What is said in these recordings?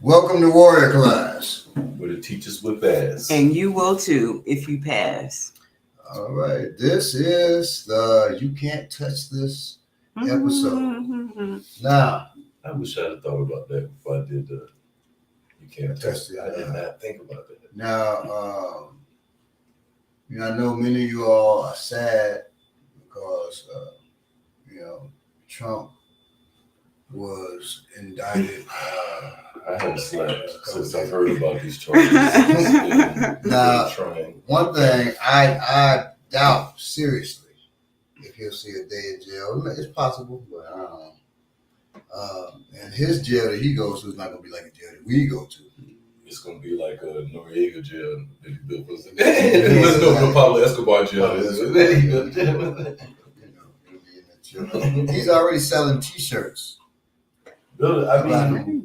Welcome to Warrior Class. Where the teachers whip ass. And you will too if you pass. All right, this is the You Can't Touch This episode. Now, I wish I'd have thought about that before I did the You Can't Touch It. I did not think about that. Now, I know many of you all are sad because, Trump was indicted. I haven't slept since I've heard about these charges. Now, one thing I doubt seriously if he'll see a day in jail. It's possible, but I don't know. And his jail that he goes to is not going to be like a jail that we go to. It's going to be like a Noriega jail that he built. Let's go to Pablo Escobar jail. He's already selling T-shirts. I mean,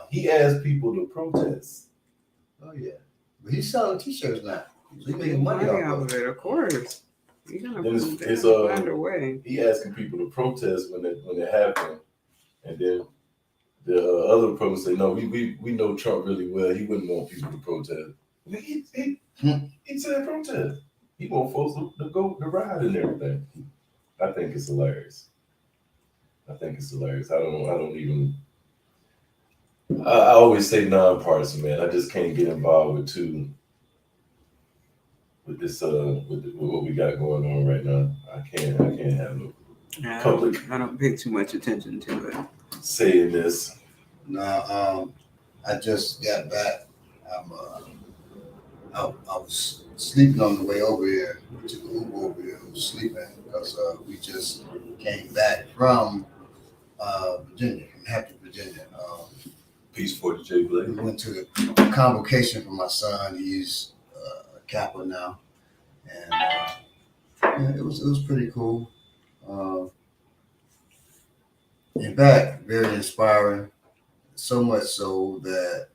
he asked people to protest. Oh yeah, but he's selling T-shirts now. So he's making money off of it. Of course. He's gonna find a way. He asking people to protest when it happened, and then the other protesters say, "No, we know Trump really well. He wouldn't want people to protest. He said protest. He want folks to go to ride and everything." I think it's hilarious. I don't even. I always say nonpartisan, man. I just can't get involved with this with what we got going on right now. I can't have no public. I don't pay too much attention to it. Saying this. No, I just got back. I was sleeping on the way over here. We took an Uber over here. I was sleeping because we just came back from Virginia, from Hampton, Virginia. Peace for the J. Blake. We went to the convocation for my son. He's a Kappa now, and it was pretty cool. In fact, very inspiring. So much so that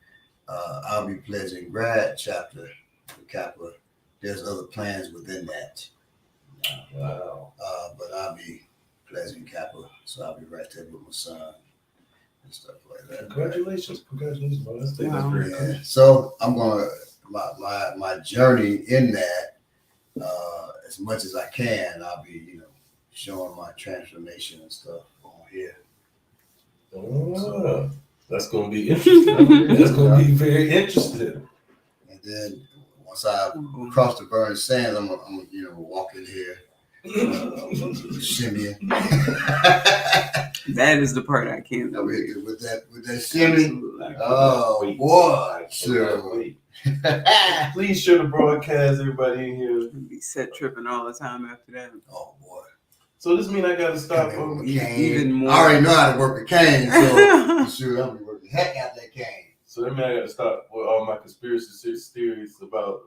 I'll be pledging grad chapter for Kappa. There's other plans within that. Wow. But I'll be pledging Kappa, so I'll be right there with my son and stuff like that. Congratulations, bro. That's pretty cool. So I'm gonna my journey in that as much as I can. I'll be showing my transformation and stuff on here. So, that's gonna be interesting. That's gonna be very interesting. And then once I cross the burning sands, I'm walk in here, shimmying. That is the part I can't do. With that shimmy. Oh boy! Sure. Please share the broadcast, everybody in here. Be set tripping all the time after that. Oh boy! So this means I gotta stop even more. I already know how to work a cane, so sure I'm gonna work the heck out that cane. So that means I gotta stop with all my conspiracy theories about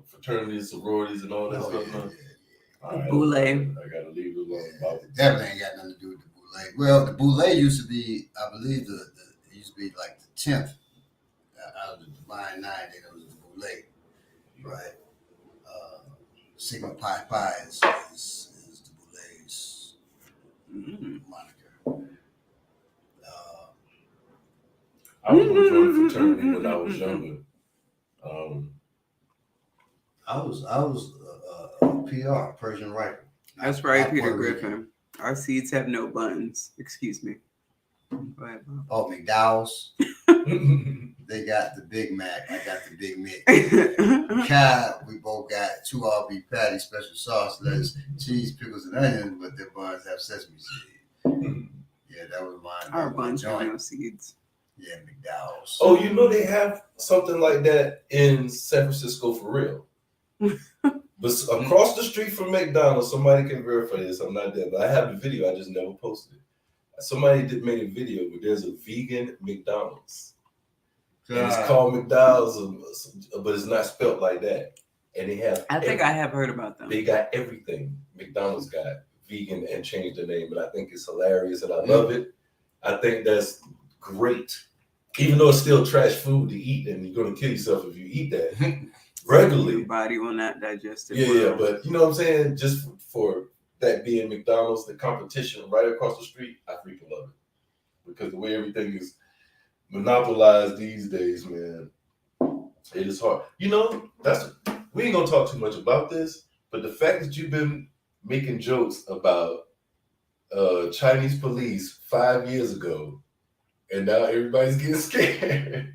fraternities, sororities, and all that stuff. Yeah. All right, Boule. I gotta leave it alone. Definitely ain't got nothing to do with the Boule. Well, the Boule used to be, I believe, it used to be like the 10th out of the Divine Nine. Then it was the Boule, right? Sigma Pi Pi is the Boule's moniker. I was going to join a fraternity when I was younger. I was PR, Persian Rifle. That's right, Peter Griffin. Our seeds have no buttons. Excuse me. Go ahead, Bob. Oh, McDowell's. They got the Big Mac. I got the Big Mick. Kai, we both got 2 all beef patties, special sauce, lettuce, cheese, pickles, and onions, but their buns have sesame seed. Yeah, that was mine. Our buns have no seeds. Yeah, McDowell's. Oh, they have something like that in San Francisco for real. But across the street from McDonald's, somebody can verify this. I'm not there, but I have the video. I just never posted it. Somebody made a video where there's a vegan McDonald's. And it's called McDonald's, but it's not spelled like that. And they have. I think I have heard about them. They got everything. McDonald's got vegan and changed the name, but I think it's hilarious and I love it. I think that's great. Even though it's still trash food to eat, and you're gonna kill yourself if you eat that regularly. Your body will not digest it. Yeah, but you know what I'm saying? Just for that being McDonald's, the competition right across the street, I freaking love it. Because the way everything is monopolized these days, man. It is hard. You know, we ain't gonna talk too much about this, but the fact that you've been making jokes about Chinese police 5 years ago, and now everybody's getting scared.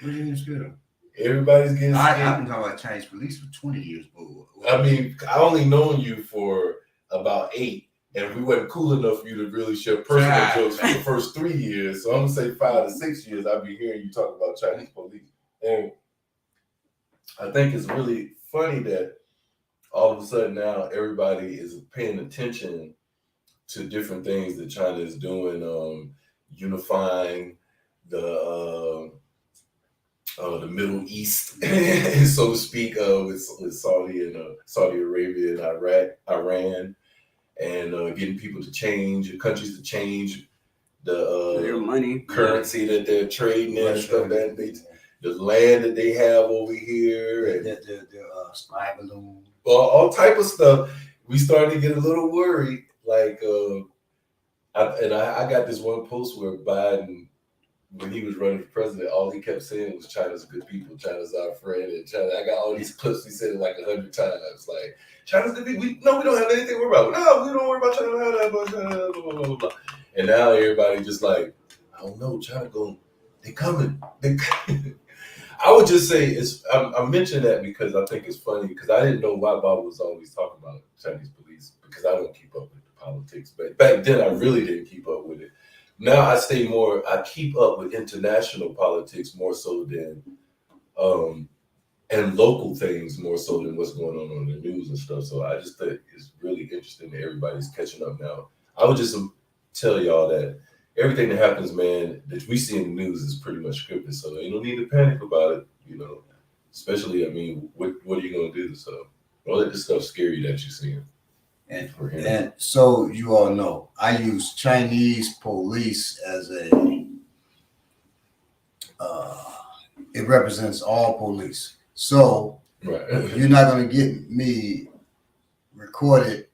What are you scared of? Everybody's getting scared. I've been talking about Chinese police for 20 years, boo. I mean, I only known you for about 8, and we wasn't cool enough for you to really share personal jokes for the first 3 years. So I'm gonna say 5 to 6 years. I'll be hearing you talk about Chinese police, and I think it's really funny that all of a sudden now everybody is paying attention to different things that China is doing, unifying the Middle East, so to speak, with Saudi Arabia and Iran, and getting people to change, countries to change their money, currency that they're trading in, and stuff the land that they have over here, and the spy balloon. Well, all type of stuff. We started to get a little worried. Like, I got this one post where Biden, when he was running for president, all he kept saying was China's good people, China's our friend, and China. I got all these clips. He said it like 100 times. Like, China's good people. We don't have anything to worry about. No, we don't worry about China. Blah, blah, blah, blah. And now everybody just like, I don't know, China they coming. I would just say I mentioned that because I think it's funny, because I didn't know why Bob was always talking about Chinese police, because I don't keep up with the politics. But back then I really didn't keep up with it. Now I keep up with international politics more so than and local things more so than what's going on the news and stuff. So I just think it's really interesting that everybody's catching up now. I would just tell y'all that everything that happens, man, that we see in the news is pretty much scripted. So you don't need to panic about it, you know. Especially, I mean, what are you gonna do? So don't let this stuff scare you that you're seeing. And so you all know, I use Chinese police as it represents all police. So right. You're not going to get me recorded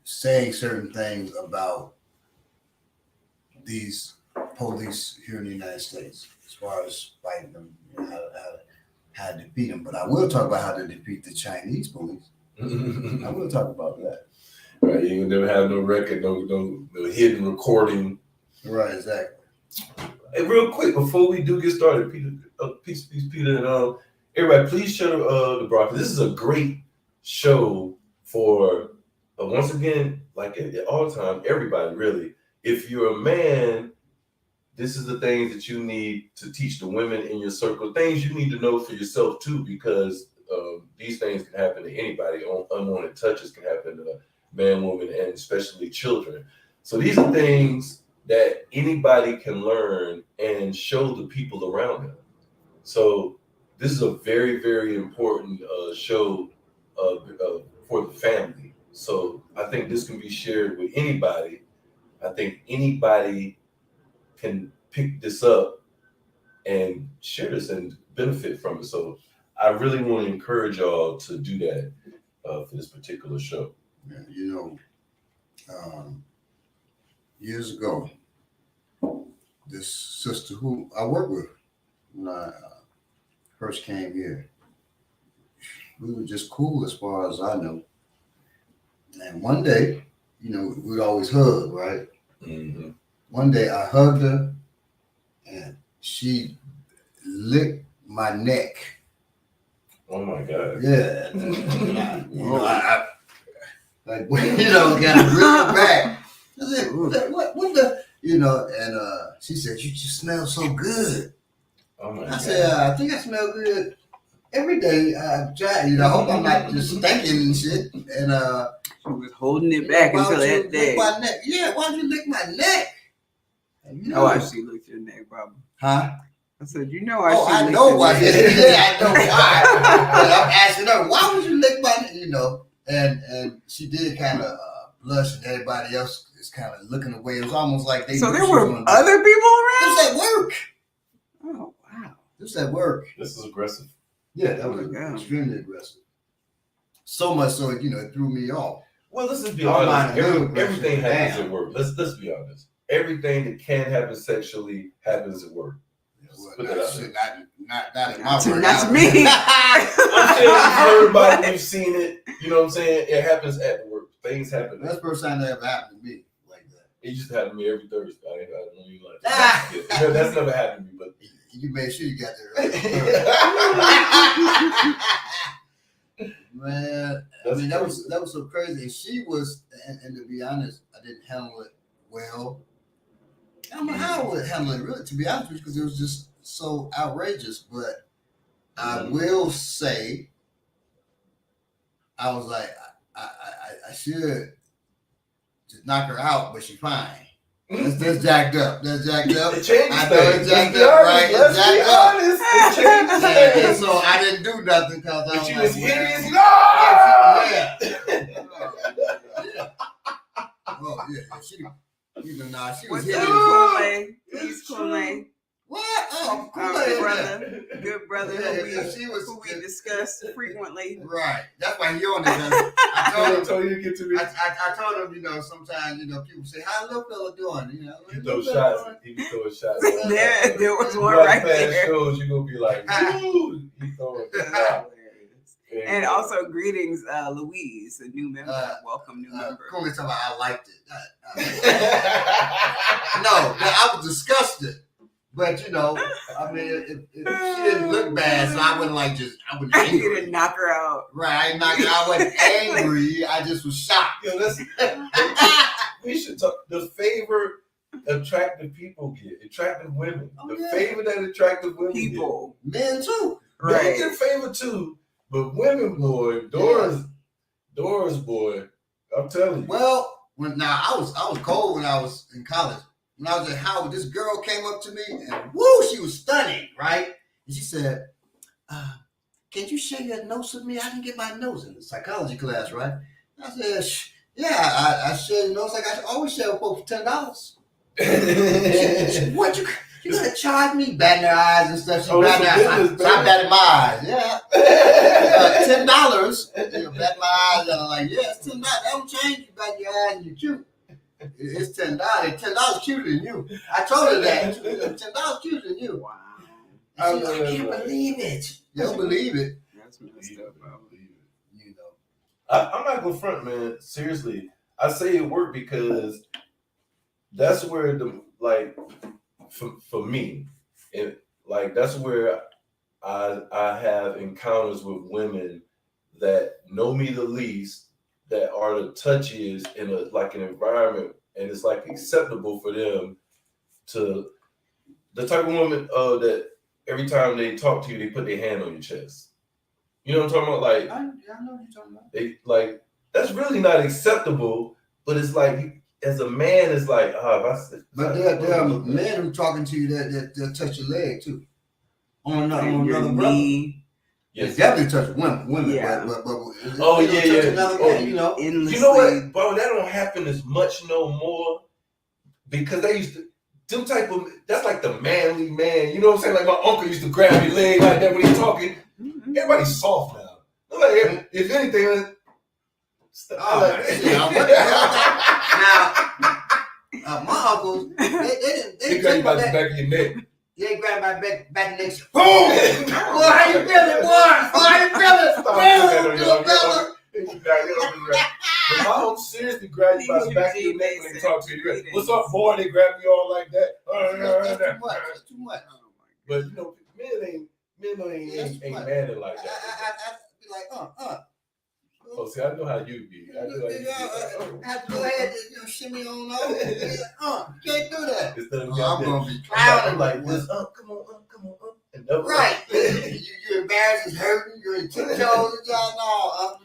saying certain things about these police here in the United States, as far as fighting them, you know, how to defeat them. But I will talk about how to defeat the Chinese police. I will talk about that. Right, you never have no record, no hidden recording. Right, exactly. Hey, real quick before we do get started, Peter, peace, Peter, and everybody, please share the broadcast. This is a great show for once again, like at all time, everybody really. If you're a man, this is the things that you need to teach the women in your circle. Things you need to know for yourself too, because these things can happen to anybody. Unwanted touches can happen to man, woman, and especially children. So these are things that anybody can learn and show the people around them. So this is a very, very important show for the family. So I think this can be shared with anybody. I think anybody can pick this up and share this and benefit from it. So I really want to encourage y'all to do that for this particular show. Yeah, you know, years ago, this sister who I worked with when I first came here, we were just cool as far as I know. And one day, you know, we'd always hug, right? Mm-hmm. One day I hugged her and she licked my neck. Oh my God. Yeah. I like, you know, kind of ripped back. I said, what the, you know, and she said, you just smell so good. Oh my God. I said, I think I smell good every day. I try, you know, I hope I'm not just stinking and shit. And she was holding it back until that day. My neck? Yeah, why'd you lick my neck? You know why she licked your neck, Bobby? Huh? I said, you know why I she know licked why. your neck. Yeah, I know why. But I'm asking her, why would you lick my neck? You know, and she did kind of blush, and everybody else is kind of looking away. It was almost like they. So there were other people around? This at work. Oh, wow. This at work. This is aggressive. Yeah, that was extremely aggressive. So much so, you know, it threw me off. Well, let's just be honest. Everything happens at work. Let's be honest. everything that can happen sexually happens at work. Well, Put that out there. not in my work. Not to me. I'm saying you've heard about it, you've seen it. You know what I'm saying? It happens at the work. Things happen. That's the first time that ever happened to me like that. It used to happen to me every Thursday. I don't even like that. Yeah, that's never happened to me, but you made sure you got there. Man, I mean that was so crazy. And she was, and to be honest, I didn't handle it well. I don't know how I would handle it really, to be honest with you, because it was just so outrageous. But I will say, I was like, I should just knock her out, but she's fine. That's jacked up. That's jacked up. It changes I know it's jacked up, right? It's jacked up. It changes Yeah, things. so I didn't do nothing because I If was she like, was hideous, yeah. Oh yeah, she was What's hideous. up, Kool-Aid? He's Kool-Aid. What? Oh, Our Kool-Aid. good brother Yeah, who we discuss frequently. Right. That's why he on it. I told you to get to me. I told him, sometimes, people say, "How little fella doing?" He throw shots. He be throwing shots. There was one right there. Shows, you gonna be like, "Ooh!" He throwing shots. And also, greetings, Louise, a new member. Welcome, new member. Cool, talking about I liked it. No, I was disgusted. But I mean, if she didn't look bad, so I wouldn't I wouldn't angry. You didn't knock her out. Right, I wasn't angry. I just was shocked. We should talk. The favor attractive people get, attractive women. Favor that attractive women people, get. Men too. Right. Men get favor too, but women, boy, Doris, boy, I'm telling you. Well, I was cold when I was in college. When I was at Howard, this girl came up to me and woo, she was stunning, right? And she said, "Can you share your notes with me? I didn't get my notes in the psychology class, right?" I said, "Yeah, I share your notes. I always share with folks for $10." What you gonna charge me? Batting her eyes and stuff. She batting her eyes. So I batted my eyes. Yeah, $10. Bat my eyes and I'm like, yeah, it's $10. That don't change. You bat your eyes and you cute. It's $10. $10 cuter than you. I told her that. $10 cuter than you. Wow. I can't believe it. You don't believe it. That's messed up, bro. I'm not gonna front, man. Seriously, I say it worked because that's where for me, that's where I have encounters with women that know me the least, that are the touchiest in an environment, and it's acceptable for them to the type of woman that every time they talk to you, they put their hand on your chest. You know what I'm talking about? I know what you're talking about. They that's really not acceptable, but it's as a man, it's but there are men who talking to you that touch your leg too. On another brother. Yes. They definitely touch women. Yeah. But Another man, you know what, bro? That don't happen as much no more because they used to. Them type of that's like the manly man. You know what I'm saying? Like my uncle used to grab your leg like that when he's talking. Mm-hmm. Everybody's soft now. Like, if anything, now my uncles they grab by the back of your neck. They grab my back next. Boom! Boy, how you feeling, boy? How you feeling? But my uncle seriously grab you by the back of your neck when they talk to you. What's up, boy? They grab you all like that. That's too much. But men ain't mad like that. I be like, Oh, see, I know how you be. I know how you be. I go ahead and shimmy on over. Can't do that. I'm gonna be clowning like this. Come on. Right. Your embarrassed is hurting. You're in tiptoes and y'all know.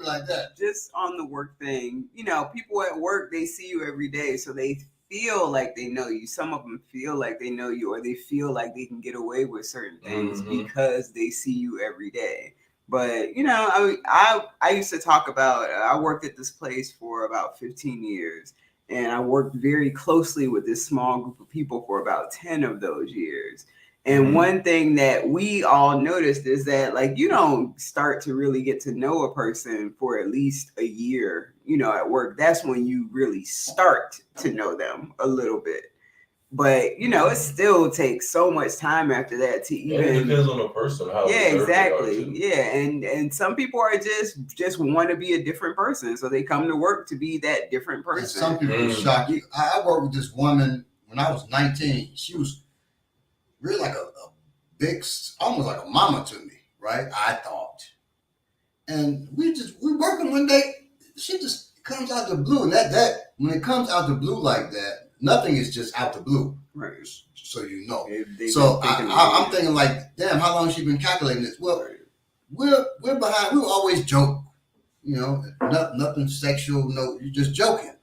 Like that. Just on the work thing, people at work, they see you every day, so they feel like they know you. Some of them feel like they know you, or they feel like they can get away with certain things because they see you every day. But, I used to talk about, I worked at this place for about 15 years, and I worked very closely with this small group of people for about 10 of those years. And one thing that we all noticed is that, like, you don't start to really get to know a person for at least a year, at work. That's when you really start to know them a little bit. But, it still takes so much time after that to even... And it depends on the person, how exactly. Yeah, and some people are just want to be a different person. So they come to work to be that different person. And some people shock you. I worked with this woman when I was 19. She was really like a big, almost like a mama to me, right? I thought. And we working one day, she just comes out the blue. And that when it comes out the blue like that, nothing is just out the blue. Right. So So I'm thinking like, damn, how long has she been calculating this? Well, we're behind. We always joke, nothing sexual. No, you're just joking.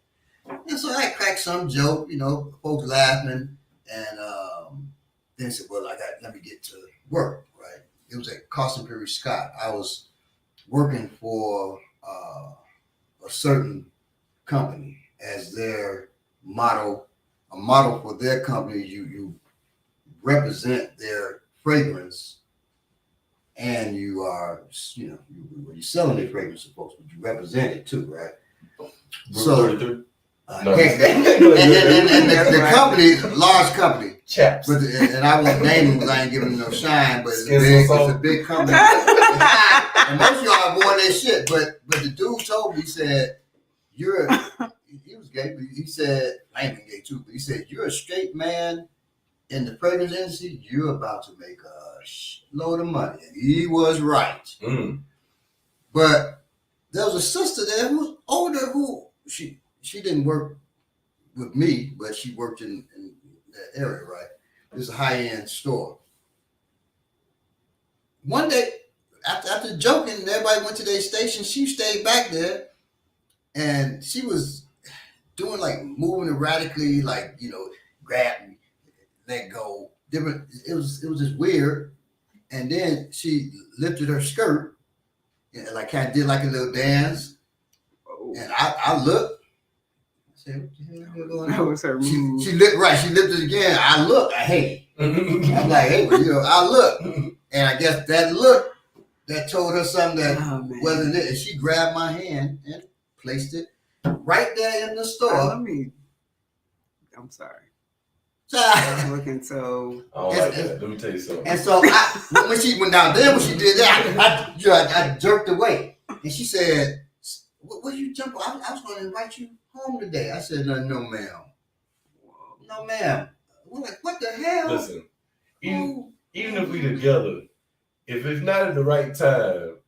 And so I cracked some joke, folks laughing, and then said, well, let me get to work, right? It was at Carson Perry Scott. I was working for a certain company as their model, a model for their company. You represent their fragrance, and you are, you're selling their fragrance to folks, but you represent it too, right? So, and the company, large company, chaps. And I won't name them because I ain't giving them no shine, but it's a big company. And most of y'all have worn that shit, but the dude told me, he said, he was gay, but he said, I ain't been gay too, but he said, you're a straight man in the fragrance industry, you're about to make a load of money. And he was right. But there was a sister there who was older, who she didn't work with me, but she worked in that area, right? It was a high-end store. One day, after joking, and everybody went to their station, she stayed back there, and she was doing like moving erratically, like, grab me, let go. Different. It was just weird. And then she lifted her skirt, and like kind of did like a little dance. And I looked. I said, what the hell going on? That was her move. She lifted again. I look. I hate it. I'm like, hey, I look. And I guess that look that told her something that wasn't it. And she grabbed my hand and placed it right there in the store. I'm sorry. I was looking so. Oh, like that. Let me tell you something. And so when she did that, I jerked away, and she said, "What you jump? I was going to invite you home today." I said, "No, ma'am. No, ma'am." We're like, "What the hell?" Listen, even if we together, if it's not at the right time,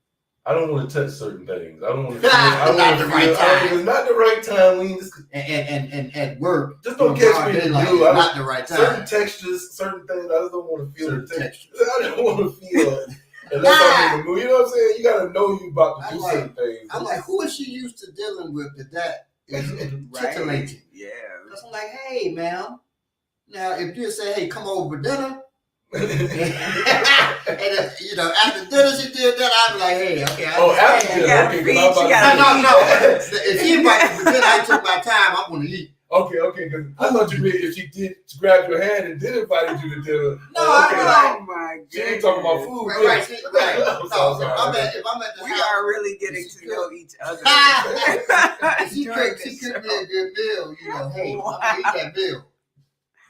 I don't want to touch certain things. I don't want to feel. If it's not the right time, we just and at work, just don't catch me in the blue. Not the right time. Certain textures, certain things. I just don't want to feel the texture. I don't want to feel it unless I'm in the mood. You know what I'm saying? You got to know you about to do certain things. I'm like, who is she used to dealing with that is titillating? Yeah. Because I'm like, hey, ma'am. Now, if you say, hey, come over for dinner. And after dinner she did that, I'd be like, hey, okay. After dinner, no. If she invited me for dinner, I took my time. I'm gonna eat. Okay. Because I thought you meant if she did grab your hand and did invite you to dinner. No, oh my god. She ain't talking about food. Right. If I'm at the we house, are really getting to know each other. she could be a good meal, hey, I'm gonna eat that meal.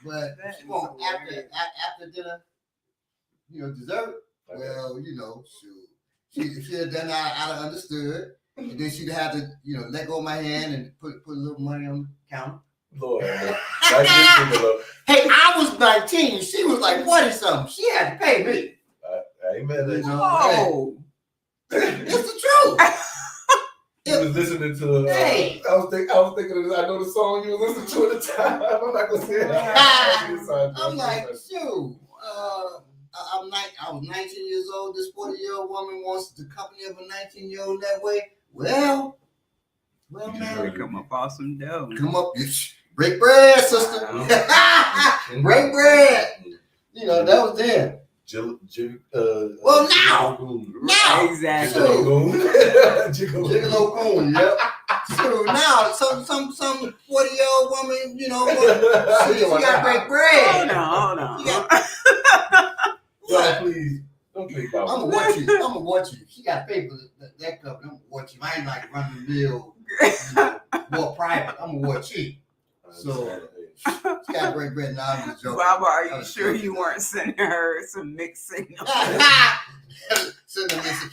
But she won't after dinner, dessert. Well, shoot. She had done that, I'd have understood. And then she'd have to, let go of my hand and put a little money on the counter. Lord, hey, I was 19. She was like 40 something. She had to pay me. I ain't mad at you. Oh, it's the truth. You was listening to. Hey. I was thinking. I know the song you were listening to at the time. I'm not gonna say it. I'm like, shoot. I was 19 years old. This 40-year-old woman wants the company of a 19-year-old that way. Well, man, come up off some dough. Come up, break bread, sister. Break bread. That was then. Well, now. Exactly. Gigolo Goon, yep. prostitute. Now, some 40-year-old woman, you know, she got great bread. Hold on. Y'all, please don't drink about. I'm gonna watch you. She got paper that cup. I'm gonna watch you. I ain't like running the mill, more private. I'm gonna watch you. So she got great bread. Now I'm just joking. Baba, are you sure you weren't sending her some mixed signals?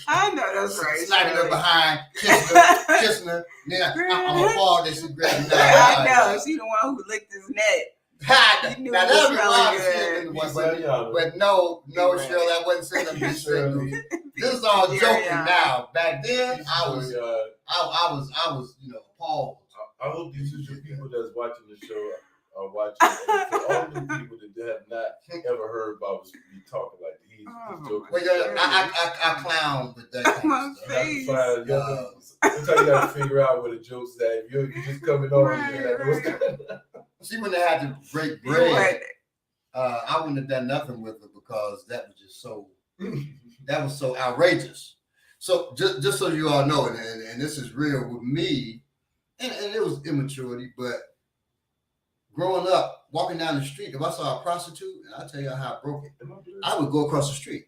I know that's right. Sniping her behind, kissing her. Then I'm gonna fall that she grabbed me. I know. She the one who licked his neck. Now that'd be wrong, but no, Shirley, I wasn't saying them mixed signals. This is all joking now. Back then, I was, you know, appalled. I hope these future people that's watching the show are watching. And for all the people that have not ever heard Bob be talking like he's joking. Well, yeah, I clown with that kind of stuff. Sometimes you got to figure out where the joke's at. You're just coming on. She wouldn't have had to break bread. I wouldn't have done nothing with her because that was just so. That was so outrageous. So just so you all know, and this is real with me, and it was immaturity, but growing up, walking down the street, if I saw a prostitute, and I'll tell you how I broke it, I would go across the street.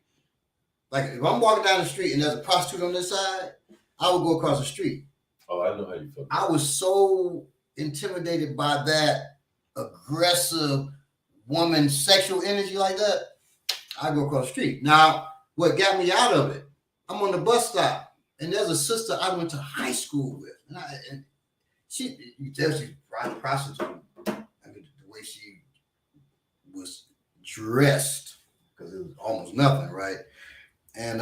Like if I'm walking down the street and there's a prostitute on this side, I would go across the street. Oh, I know how you feel. I was so intimidated by that aggressive woman sexual energy like that. I go across the street. Now, what got me out of it? I'm on the bus stop, and there's a sister I went to high school with, and you tell she's a prostitute. I mean, the way she was dressed, because it was almost nothing, right? And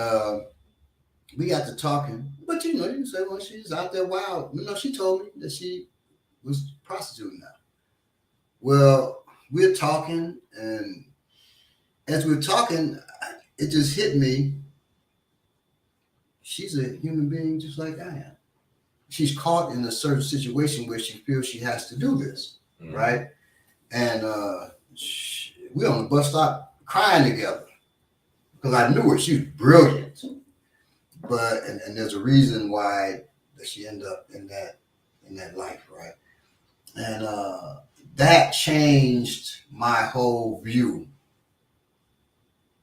we got to talking, but you know, you can say, well, she's out there wild. You know, she told me that she was prostituting now. Well, we're talking, and as we're talking, it just hit me. She's a human being just like I am. She's caught in a certain situation where she feels she has to do this, right? And we're on the bus stop crying together because I knew her. She was brilliant, but and there's a reason why that she ended up in that life, right? And that changed my whole view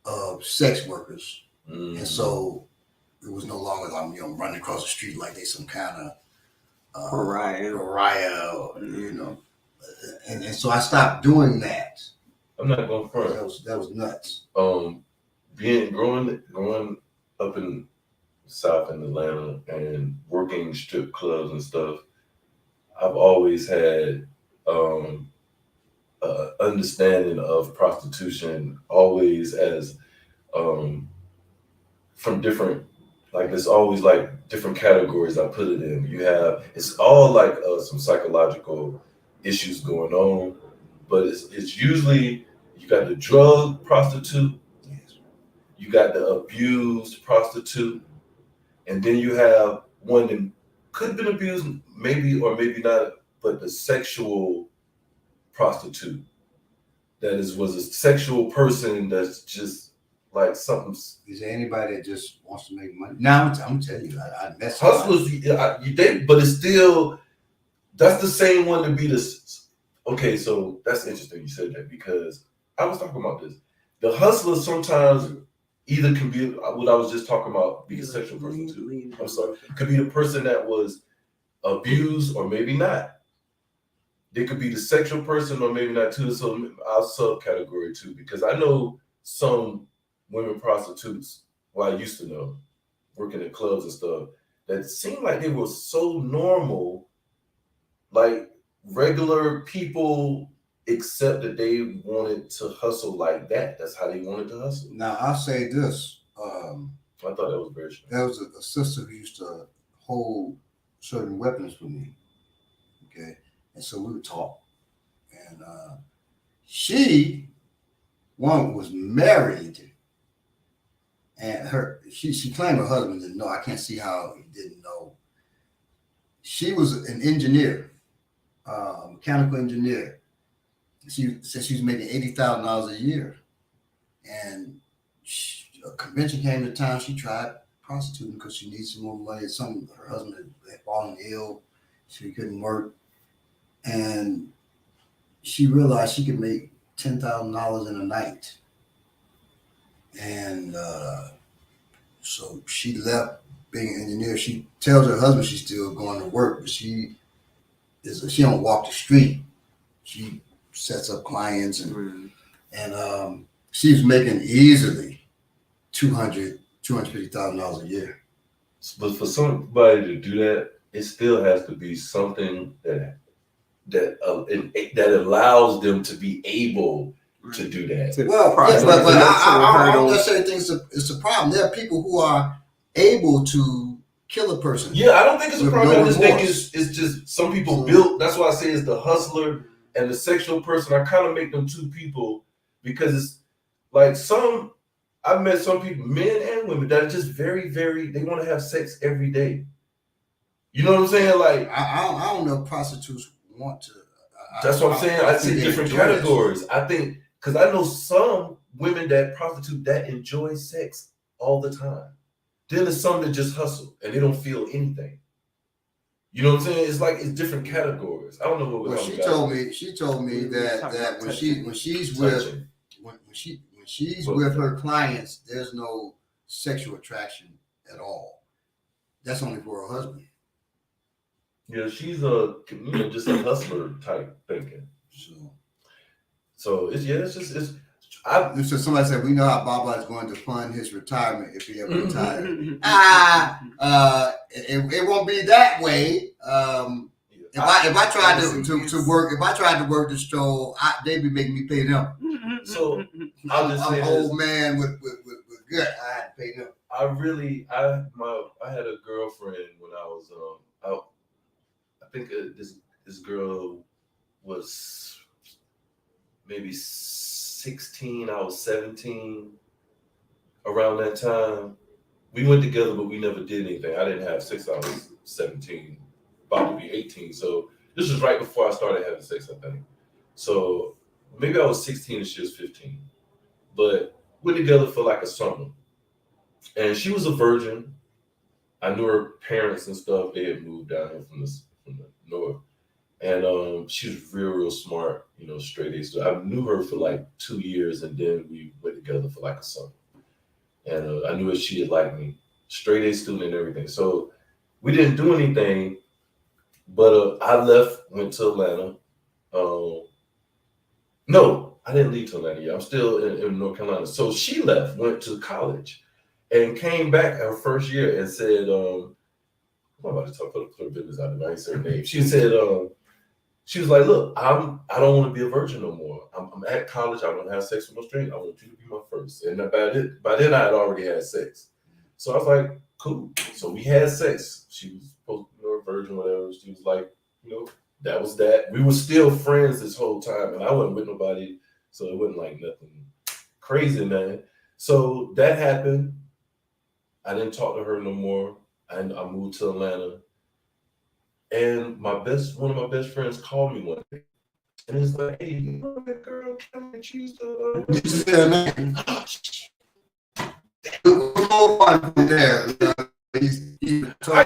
of sex workers, and so it was no longer like, you know, running across the street like they some kind of pariah, or, you know, and so I stopped doing that. I'm not going front. That was nuts. Growing up in South in Atlanta and working strip clubs and stuff, I've always had understanding of prostitution always as from different, like it's always like different categories I put it in. It's all like some psychological issues going on, but it's usually you got the drug prostitute, you got the abused prostitute, and then you have one that could have been abused, maybe or maybe not, but the sexual prostitute was a sexual person that's just like something. Is there anybody that just wants to make money? Now I'm telling you, I mess hustlers, but it's still, that's the same one to be this. Okay, so that's interesting you said that, because I was talking about this. The hustlers sometimes either can be what I was just talking about, be a sexual person too. I'm sorry, could be the person that was abused or maybe not. They could be the sexual person or maybe not too. So I'll subcategory too, because I know some women prostitutes, well, I used to know, working at clubs and stuff, that seemed like they were so normal, like regular people, except that they wanted to hustle like that. That's how they wanted to hustle. Now, I'll say this. I thought that was very strange. There was a sister who used to hold certain weapons for me, okay? And so we would talk. And she was married, and she claimed her husband didn't know. I can't see how he didn't know. She was an engineer, mechanical engineer. She said she was making $80,000 a year, and a convention came to town. She tried prostituting because she needed some more money. Her husband had fallen ill. She couldn't work, and she realized she could make $10,000 in a night, and so she left being an engineer. She tells her husband she's still going to work, but she don't walk the street. She sets up clients, and she was making easily $250,000 a year. But for somebody to do that, it still has to be something that allows them to be able to do that. Well, yeah, but I don't necessarily think it's a problem. There are people who are able to kill a person. Yeah, I don't think it's a problem. No I just think it's just some people built. That's why I say it's the hustler and the sexual person. I kind of make them two people because it's like I've met some people, men and women, that are just very, very. They want to have sex every day. You know what I'm saying? Like I don't know if prostitutes want to. That's what I'm saying. I see different categories. I think because I know some women that prostitute that enjoy sex all the time. Then there's some that just hustle and they don't feel anything. You know what I'm saying? It's like it's different categories. I don't know what we're talking about. She told me that when she's with her clients, there's no sexual attraction at all. That's only for her husband. Yeah, she's just a hustler type thinking. So it's just. So somebody said, we know how Baba is going to fund his retirement if he ever retires. It won't be that way. If I tried to work the stroll, they'd be making me pay them. So I'll just say I'm an old man with gut. I had to pay them. I had a girlfriend when I was out. I think this girl was maybe 16, I was 17. Around that time, we went together, but we never did anything. I didn't have sex. I was 17, about to be 18. So this was right before I started having sex, I think. So maybe I was 16 and she was 15. But we went together for like a summer. And she was a virgin. I knew her parents and stuff. They had moved down here from the north. And she was real smart, straight A. So I knew her for like 2 years, and then we went together for like a summer. And I knew that she had liked me, straight A student and everything. So we didn't do anything, but I left, went to Atlanta. No, I didn't leave to Atlanta yet. I'm still in North Carolina. So she left, went to college, and came back her first year and said, I'm about to talk about the business out of my name. She said, she was like, look, I don't want to be a virgin no more. I'm at college. I don't have sex with no stranger. I want you to be my first. And by then I had already had sex. So I was like, cool. So we had sex. She was supposed to be a virgin, whatever. She was like, that was that. We were still friends this whole time. And I wasn't with nobody. So it wasn't like nothing crazy, man. So that happened. I didn't talk to her no more. And I moved to Atlanta. And one of my best friends called me one day, and it's like, "Hey, you know that girl Kelly? She used to." I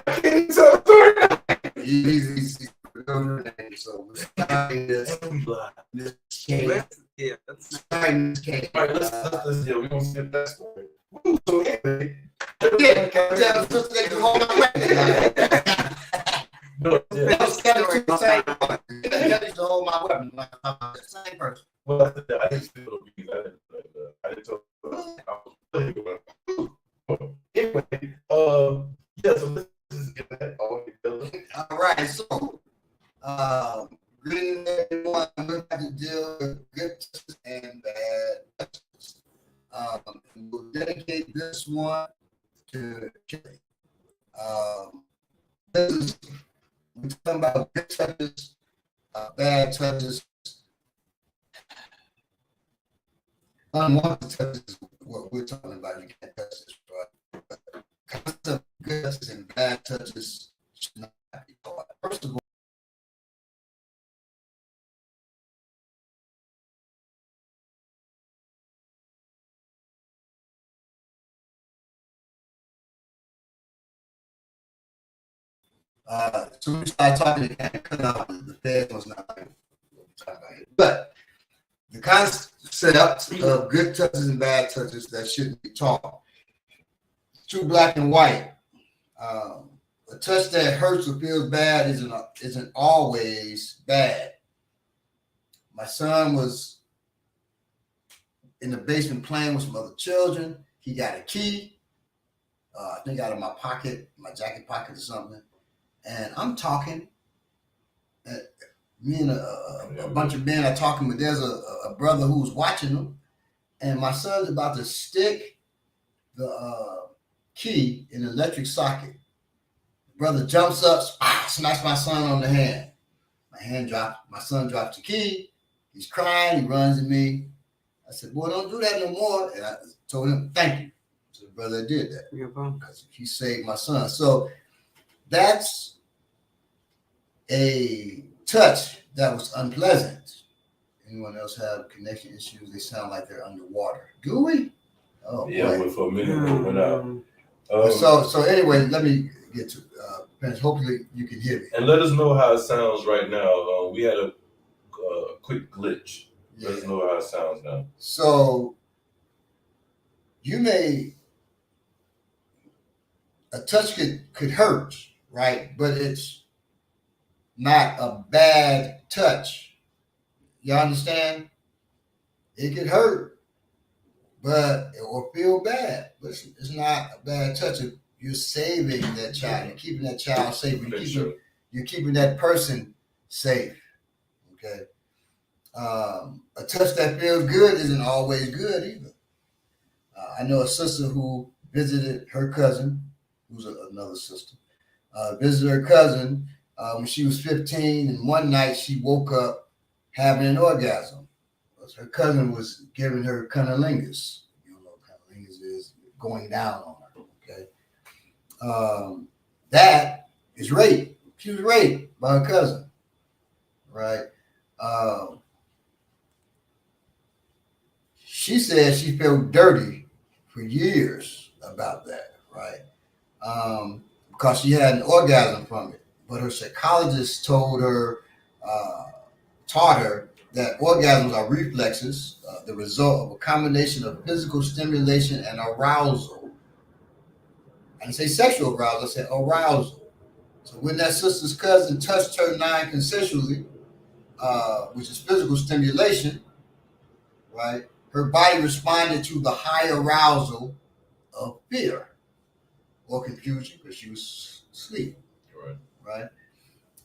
can't tell her. He's so yeah, that's all right. Let's we're gonna skip that story. So anyway, no, yeah. Well, I didn't feel the reason. I didn't tell anyway, yeah, so let's just get that all together. All right, so greeting everyone. We're about to deal with good touches and bad touches. We'll dedicate this one to Kelly. We're talking about good touches, bad touches, unwanted touches is what we're talking about. You can't touch this, but concept of good touches and bad touches should not be taught. First of all, So we started talking to cut out the feds was not like what we're talking about here. But the concept of good touches and bad touches that shouldn't be taught. True black and white. A touch that hurts or feels bad isn't always bad. My son was in the basement playing with some other children. He got a key, I think out of my pocket, my jacket pocket or something. And I'm talking. Me and a bunch of men are talking, but there's a brother who's watching them. And my son's about to stick the key in the electric socket. The brother jumps up, smacks my son on the hand. My son drops the key. He's crying. He runs at me. I said, boy, don't do that no more. And I told him, thank you. So the brother did that because he saved my son. So that's a touch that was unpleasant. Anyone else have connection issues? They sound like they're underwater. Do we? Oh, yeah, but for a minute we went out. So anyway, let me get to hopefully you can hear me. And let us know how it sounds right now. We had a quick glitch. Yeah. Let us know how it sounds now. So a touch could hurt, right? But it's not a bad touch. You understand? It could hurt, or feel bad, but it's not a bad touch. You're saving that child. You're keeping that child safe. You're keeping that person safe. Okay. A touch that feels good isn't always good either. I know a sister who visited her cousin, who's another sister, visited her cousin when she was 15, and one night she woke up having an orgasm. Her cousin was giving her cunnilingus. You don't know what cunnilingus is, going down on her. Okay, that is rape. She was raped by her cousin, right? She said she felt dirty for years about that, right? Because she had an orgasm from it. But her psychologist taught her that orgasms are reflexes, the result of a combination of physical stimulation and arousal. I didn't say sexual arousal, I said arousal. So when that sister's cousin touched her non-consensually, which is physical stimulation, right? Her body responded to the high arousal of fear or confusion because she was asleep. Right?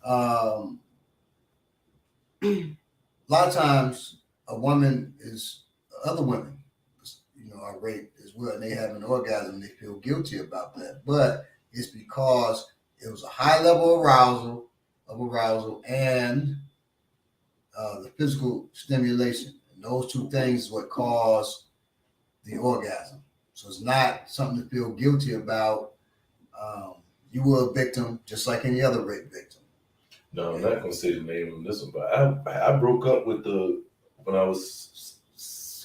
A lot of times, other women, are raped as well, and they have an orgasm. And they feel guilty about that, but it's because it was a high level of arousal, and the physical stimulation. And those two things is what cause the orgasm. So it's not something to feel guilty about. You were a victim, just like any other rape victim. No, I'm not gonna say the name of this one, but I broke up with when I was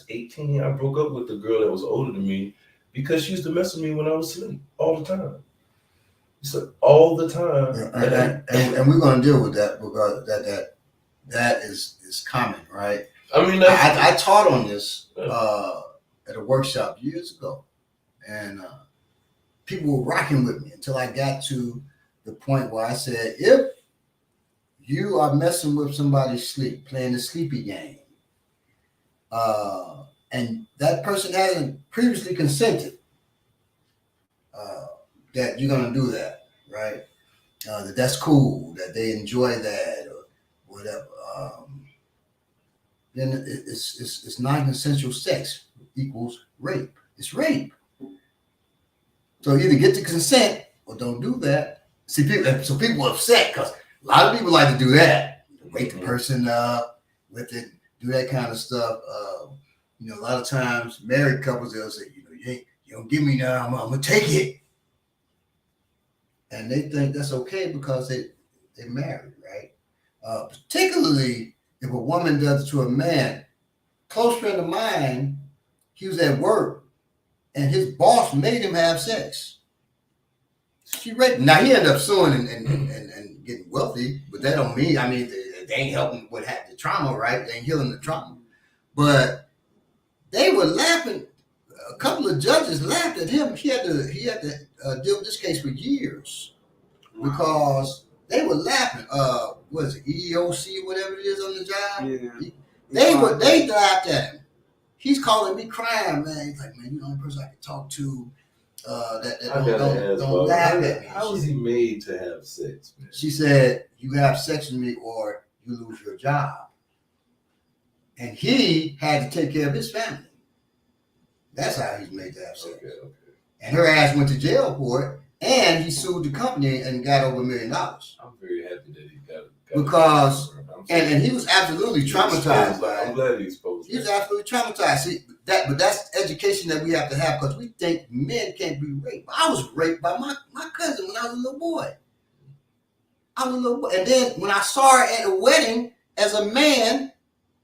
18. I broke up with the girl that was older than me because she used to mess with me when I was asleep all the time. So all the time. Yeah, and we're gonna deal with that because that is common, right? I mean, I taught on this at a workshop years ago, and people were rocking with me until I got to the point where I said, if you are messing with somebody's sleep, playing the sleepy game, and that person hasn't previously consented, that you're going to do that, right? That's cool, that they enjoy that or whatever. Then it's non-consensual sex equals rape. It's rape. So either get the consent or don't do that. So people are upset because a lot of people like to do that. Wake the person up with it, do that kind of stuff. A lot of times married couples, they'll say, you don't give me now, I'm gonna take it. And they think that's okay because they're married, right? Particularly if a woman does it to a man. Close friend of mine, he was at work and his boss made him have sex. She raped him. Now he ended up suing and getting wealthy, but that don't mean, I mean, they ain't helping with the trauma, right? They ain't healing the trauma. But they were laughing. A couple of judges laughed at him. He had to deal with this case for years because they were laughing. What is it, EEOC, whatever it is on the job? Yeah. They laughed at him. He's calling me crying, man. He's like, man, you're the only person I can talk to that don't laugh at me. How was he made to have sex, man? She said, you have sex with me or you lose your job. And he had to take care of his family. That's how he's made to have sex. Okay. And her ass went to jail for it, and he sued the company and got over $1 million. I'm very happy that he got because and he was absolutely traumatized by it. I'm glad he exposed. He was absolutely traumatized. See but that's education that we have to have because we think men can't be raped. I was raped by my cousin when I was a little boy. And then when I saw her at a wedding as a man,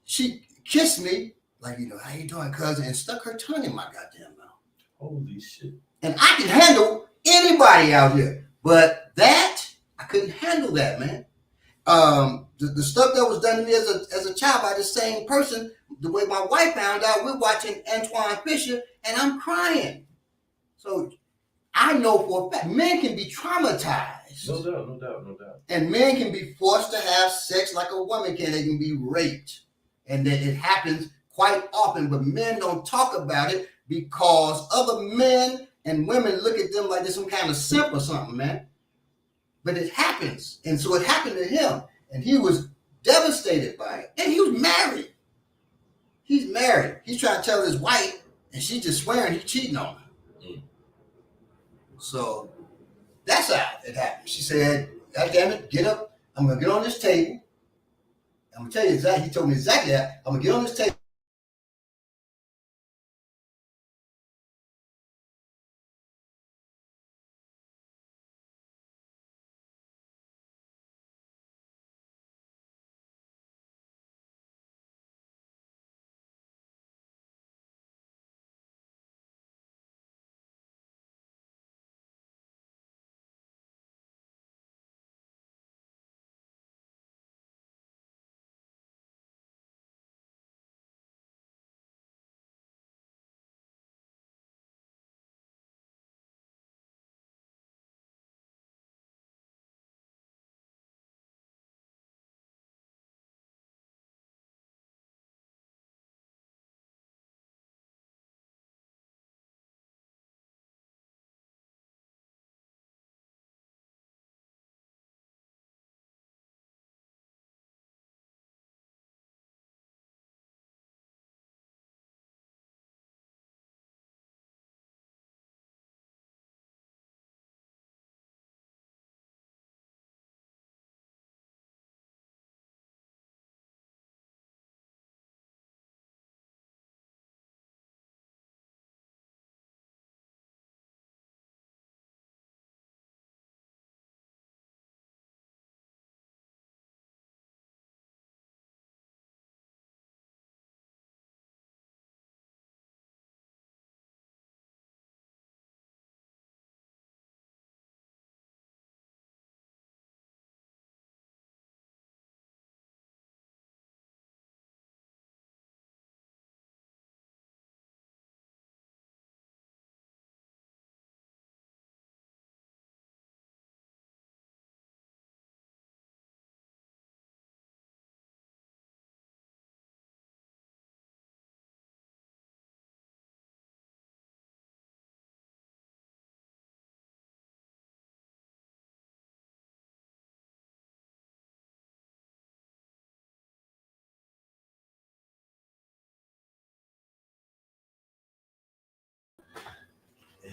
she kissed me. Like, how you doing, cousin? And stuck her tongue in my goddamn mouth. Holy shit. And I can handle anybody out here. But that, I couldn't handle that, man. The stuff that was done to me as a child by the same person, the way my wife found out, we're watching Antoine Fisher, and I'm crying. So I know for a fact, men can be traumatized. No doubt. And men can be forced to have sex like a woman can. They can be raped. And that it happens quite often, but men don't talk about it because other men and women look at them like they're some kind of simp or something, man. But it happens. And so it happened to him. And he was devastated by it. And he was married. He's married. He's trying to tell his wife, and she's just swearing he's cheating on her. So that's how it happened. She said, God damn it, get up. I'm going to get on this table. I'm going to tell you exactly. He told me exactly that. I'm going to get on this table.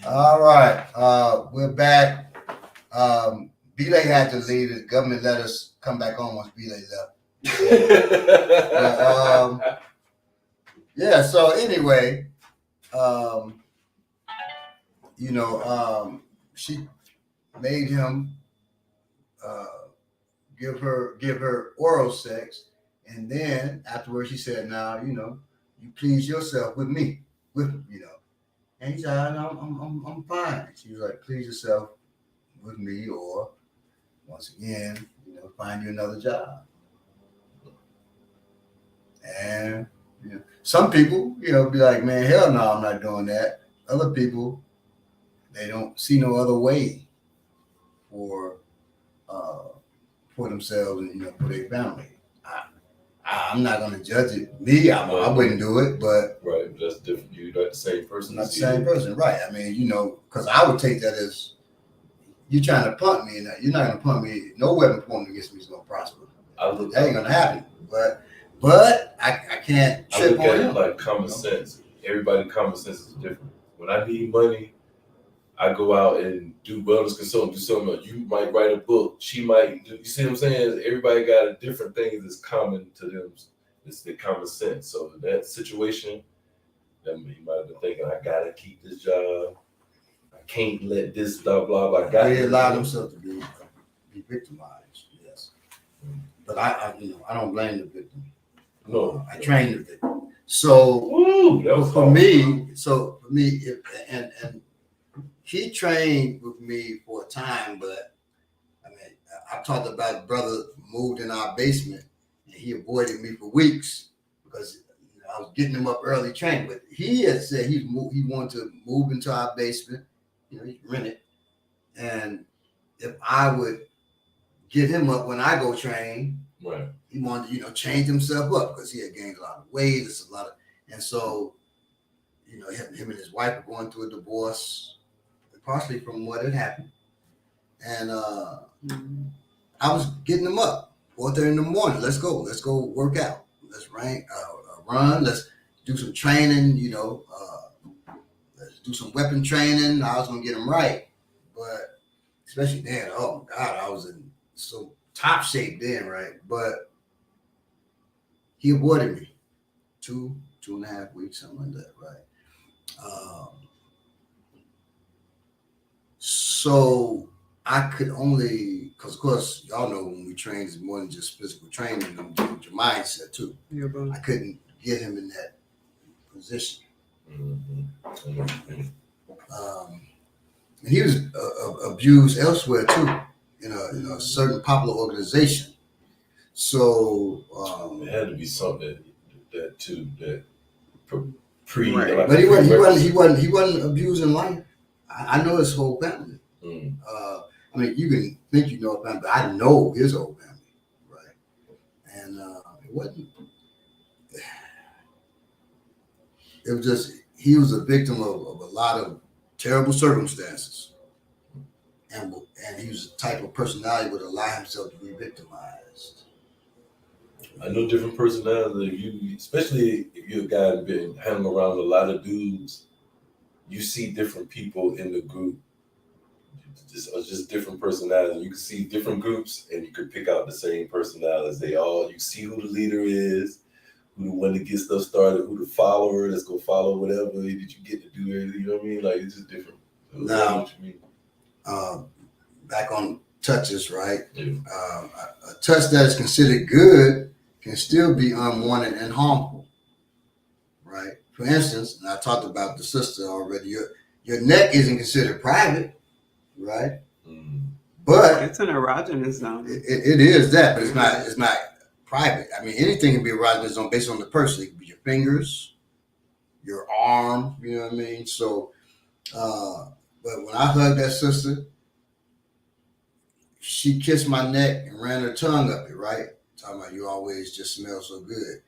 All right. We're back. B-Lay had to leave. The government let us come back on once B-Lay left. But, yeah, so anyway, she made him give her oral sex, and then afterwards she said, "Now, you please yourself with me, And he said, "No, I'm fine." She was like, "Please yourself with me, or once again, find you another job. And some people, be like, man, hell no, I'm not doing that. Other people, they don't see no other way for themselves and for their family. I'm not going to judge it. Me, I wouldn't do it, but right, that's different. You're not the same person. Not the same person, right? I mean, because I would take that as you trying to punt me, and you're not going to punt me. No weapon pointed against me is going to prosper. That ain't going to happen. But I can't trip on it like common sense. Everybody's common sense is different. When I need money, I go out and do wellness consulting, do something else. You might write a book. She might do, you see what I'm saying? Everybody got a different thing that's common to them. It's the common sense. So in that situation, you might have been thinking, I gotta keep this job. I can't let this blah blah blah. They allow themselves to be victimized, yes. But I don't blame the victim. No, I train the victim. So for me, and he trained with me for a time, but I mean, I talked about brother moved in our basement, and he avoided me for weeks because I was getting him up early training. But he had said he wanted to move into our basement, he rented, and if I would get him up when I go train, right. He wanted to, change himself up because he had gained a lot of weight. And so, him and his wife were going through a divorce, partially from what had happened. And I was getting him up 4:30 in the morning. Let's go work out. Let's run. Let's do some training. Let's do some weapon training. I was gonna get him right, but especially then, oh my God, I was in so top shape then, right? But he avoided me 2.5 weeks, something like that, right? So I could only, because of course, y'all know when we train, it's more than just physical training, and your mindset too. Yeah, I couldn't get him in that position. Mm-hmm. And he was abused elsewhere too, in a certain popular organization. So it had to be something that right. Like but he wasn't abusing life. I know his whole family. Mm. I mean, you can think you know his family, but I know his whole family, right? And it wasn't. It was just he was a victim of a lot of terrible circumstances, and he was the type of personality would allow himself to be victimized. I know different personalities. Especially if you're a guy that's been hanging around a lot of dudes, you see different people in the group. Just different personalities. You can see different groups, and you could pick out the same personalities. You see who the leader is, who the one that gets stuff started, who the follower that's gonna follow whatever that you get to do. You know what I mean? Like it's just different. Now, back on touches, right? Yeah. A touch that is considered good can still be unwanted and harmful, right? For instance, and I talked about the sister already. Your neck isn't considered private, right? Mm. But it's an erogenous zone. It is that, but it's not private. I mean, anything can be erogenous zone based on the person. It can be your fingers, your arm. You know what I mean? So, but when I hugged that sister, she kissed my neck and ran her tongue up it, right? Talking about you always just smell so good.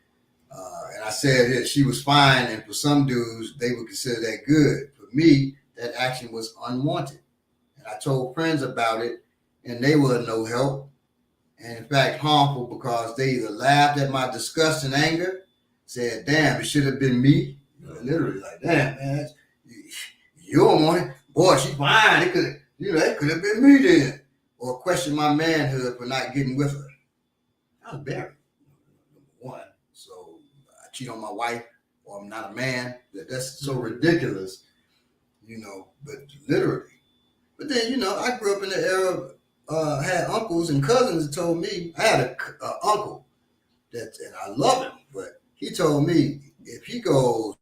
And I said that she was fine, and for some dudes, they would consider that good. For me, that action was unwanted. And I told friends about it, and they were no help. And in fact, harmful because they either laughed at my disgust and anger, said, damn, it should have been me. Literally, like, damn, man, you don't want it. Boy, she's fine. It could have been me then. Or question my manhood for not getting with her. I was buried, number one. So I cheat on my wife, or I'm not a man. That's so ridiculous, but literally. But then, I grew up in the era, had uncles and cousins that told me, I had a uncle and I love him, but he told me if he goes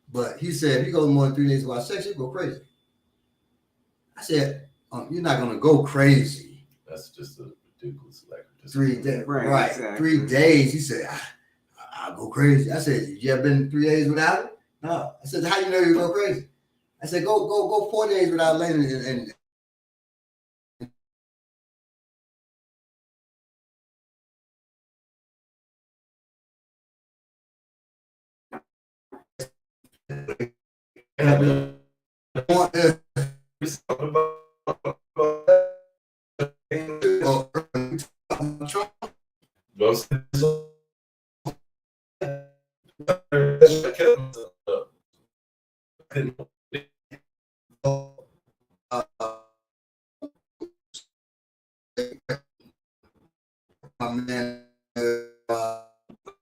But he said, if you go more than 3 days without sex, you go crazy. I said, you're not going to go crazy. That's just a ridiculous. Like 3 days, right? Exactly. 3 days. He said, I'll go crazy. I said, you ever been 3 days without it? No. I said, how you know you go crazy? I said, go 4 days without laying and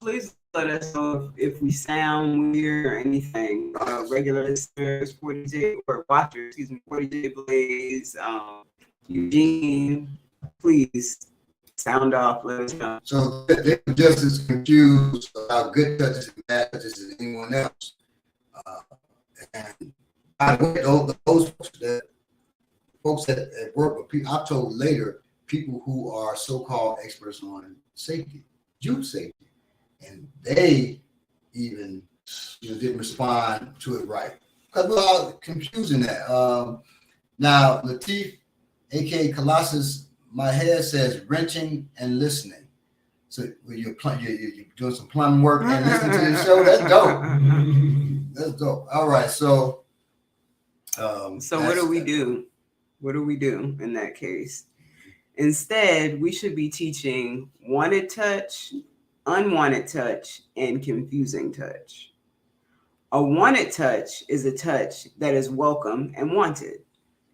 Please let us know if we sound weird or anything. Regular listeners, 40J or watchers, 40J Blaze, Eugene, please sound off. Let us know. So they're just as confused about good touches and bad touches as anyone else. And by the way, those folks that work with people, I've told later, people who are so-called experts on safety, youth safety, and they even didn't respond to it right because we're all confusing that. Now, Latif, aka Colossus, my head says wrenching and listening. So when you're doing some plumbing work and listening to the show, that's dope. That's dope. All right, so what do we do? What do we do in that case? Instead, we should be teaching wanted touch, unwanted touch, and confusing touch. A wanted touch is a touch that is welcome and wanted.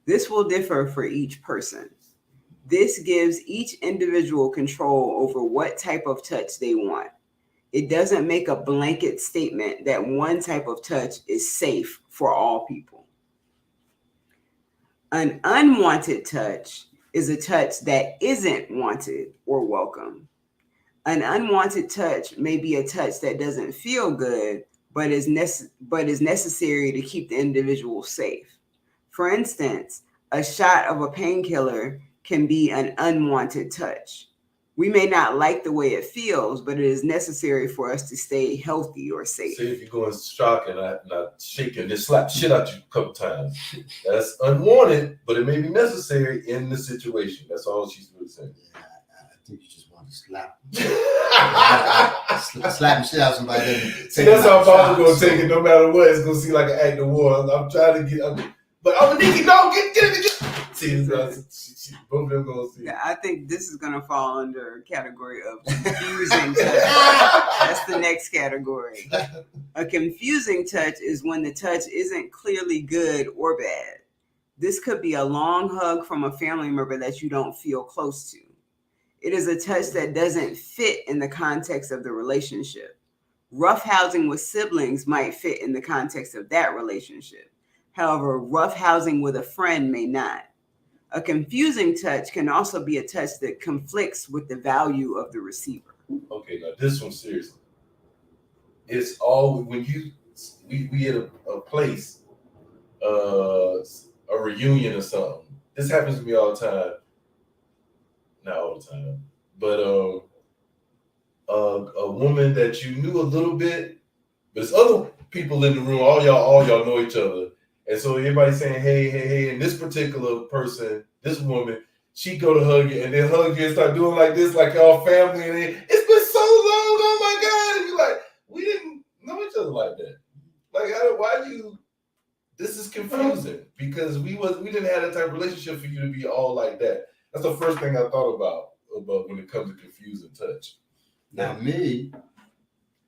This will differ for each person. This gives each individual control over what type of touch they want. It doesn't make a blanket statement that one type of touch is safe for all people. An unwanted touch is a touch that isn't wanted or welcome. An unwanted touch may be a touch that doesn't feel good, but is necessary to keep the individual safe. For instance, a shot of a painkiller can be an unwanted touch. We may not like the way it feels, but it is necessary for us to stay healthy or safe. Say if you're going shock and not shaking, just slap shit out you a couple times. That's unwanted, but it may be necessary in the situation. That's all she's really saying. Yeah, I think you just want to slap. Slapping shit out somebody. See, that's how Paul's gonna take it. No matter what, it's gonna seem like an act of war. I'm trying to get. But I'm gonna need no get it. See, both of them gonna see. Yeah, I think this is gonna fall under a category of confusing touch. That's the next category. A confusing touch is when the touch isn't clearly good or bad. This could be a long hug from a family member that you don't feel close to. It is a touch that doesn't fit in the context of the relationship. Roughhousing with siblings might fit in the context of that relationship. However, roughhousing with a friend may not. A confusing touch can also be a touch that conflicts with the value of the receiver. Okay, now this one seriously. It's all when we at a place, a reunion or something. This happens to me all the time. Not all the time, but a woman that you knew a little bit, but there's other people in the room. All y'all know each other. And so everybody's saying, hey, and this particular person, this woman, she go to hug you and then hug you and start doing like this, like y'all family. And it's been so long, oh my God. And you're like, we didn't know each other like that. Like, this is confusing because we didn't have that type of relationship for you to be all like that. That's the first thing I thought about when it comes to confusing touch. Now me,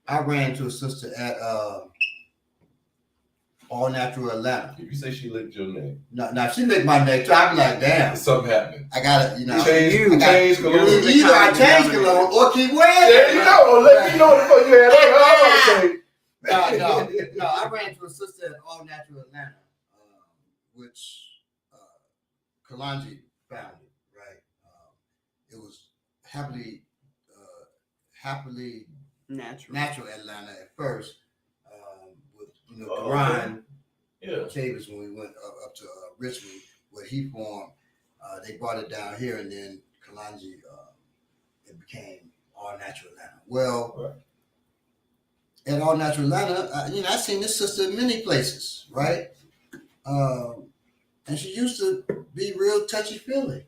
I ran into a sister at All Natural Atlanta. If you say she licked your neck. No, now she licked my neck too. I be like, damn. Something happening. I got it, Change cologne. Either I change cologne or keep wearing it. There you go. Let me know what the fuck you had. No, I ran into a sister at All Natural Atlanta, which Kalanji founded, right? It was happily natural Atlanta at first, with Duran Yeah. Chavis, when we went up to Richmond, where he formed, they brought it down here, and then Kalanji, it became All Natural Atlanta. Well, at All Natural Atlanta, I've seen this sister in many places, right? And she used to be real touchy-feely.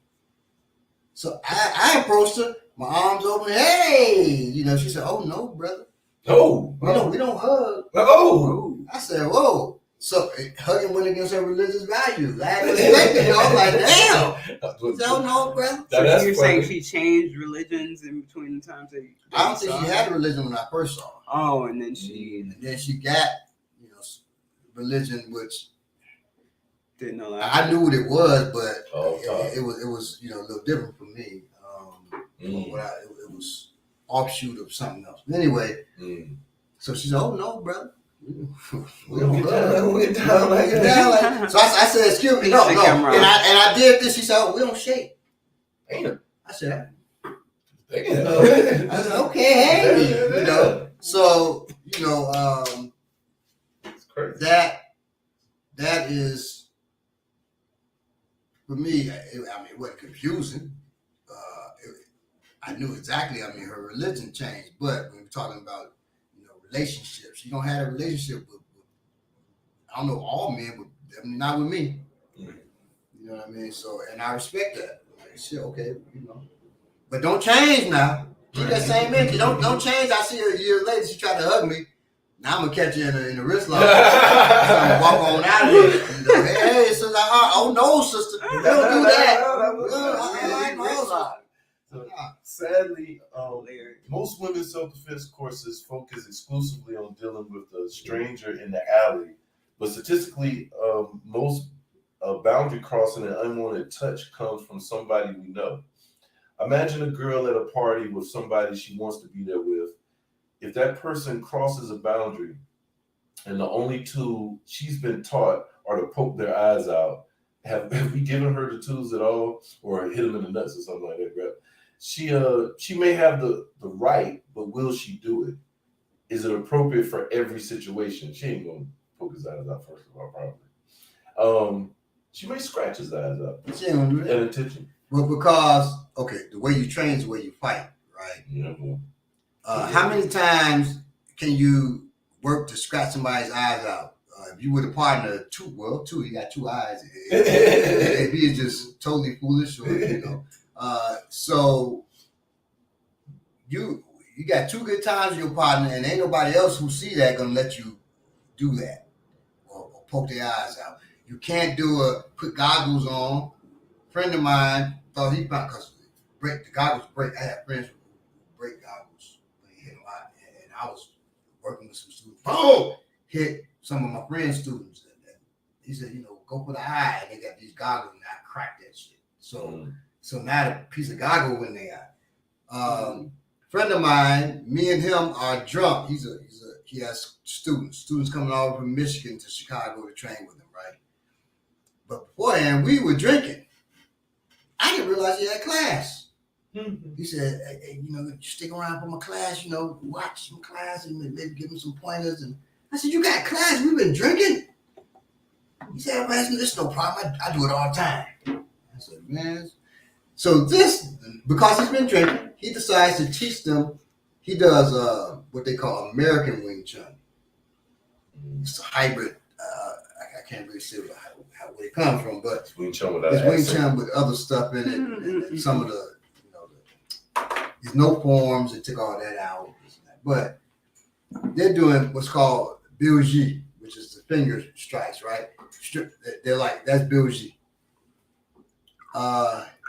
So I approached her, my arms open. Hey, she said, "Oh no, brother. Oh, We don't hug." Oh, I said, "Whoa." So hugging went against her religious values. I had respected. I was like, "Damn." She said, "Oh no, brother." So you're saying she changed religions in between the times that I don't think she had a religion when I first saw her. Oh, and then she got religion, which didn't know. I knew what it was, but it was a little different for me. It was offshoot of something else. Anyway, so she said, "Oh no, brother, we don't get down like that." So I said, "Excuse me, no," and I did this. She said, "Oh, we don't shake." Damn. I said, "Okay, hey," So it's crazy. That is. For me, it wasn't confusing. I knew exactly. Her religion changed, but when we're talking about, relationships, you don't have a relationship with I don't know all men, but definitely not with me. You know what I mean? So, and I respect that. Like, shit, okay, but don't change now. Keep that same energy. Don't change. I see her a year later. She tried to hug me. Now I'm gonna catch you in the wrist lock. So I'm gonna walk on out of here. Hey, sister. Oh no, sister. We don't do that. Sadly, most women's self-defense courses focus exclusively on dealing with the stranger in the alley, but statistically, most boundary crossing and unwanted touch comes from somebody we know. Imagine a girl at a party with somebody she wants to be there with. If that person crosses a boundary and the only tool she's been taught are to poke their eyes out, have we given her the tools at all, or hit them in the nuts or something like that, right? She may have the right, but will she do it? Is it appropriate for every situation? She ain't gonna poke his eyes out first of all, probably. She may scratch his eyes out. She ain't gonna do that. At attention. Well, because the way you train is the way you fight, right? Yeah. How many times can you work to scratch somebody's eyes out? If you were the partner, two, he got two eyes. If he is just totally foolish, or so you got two good times with your partner, and ain't nobody else who see that gonna let you do that or poke their eyes out. You can't put goggles on. A friend of mine thought he found because the goggles break. I had friends who break goggles. And I was working with some students. Boom! Hit some of my friend's students. And he said, go for the eye. They got these goggles, and I cracked that shit. So now the piece of goggle in their eye. Friend of mine, me and him are drunk. He has students coming all from Michigan to Chicago to train with him, right? But beforehand, we were drinking. I didn't realize he had class. He said, hey, you stick around for my class, watch some class and maybe give him some pointers. And I said, you got class? We've been drinking? He said, man, this no problem. I do it all the time. I said, man. So because he's been drinking, he decides to teach them. He does what they call American Wing Chun. It's a hybrid. I can't really say where it comes from, but it's Wing Chun with other stuff in it. And some of the, there's no forms. They took all that out. But they're doing what's called Bilji, which is the finger strikes, right? They're like, that's Bilji.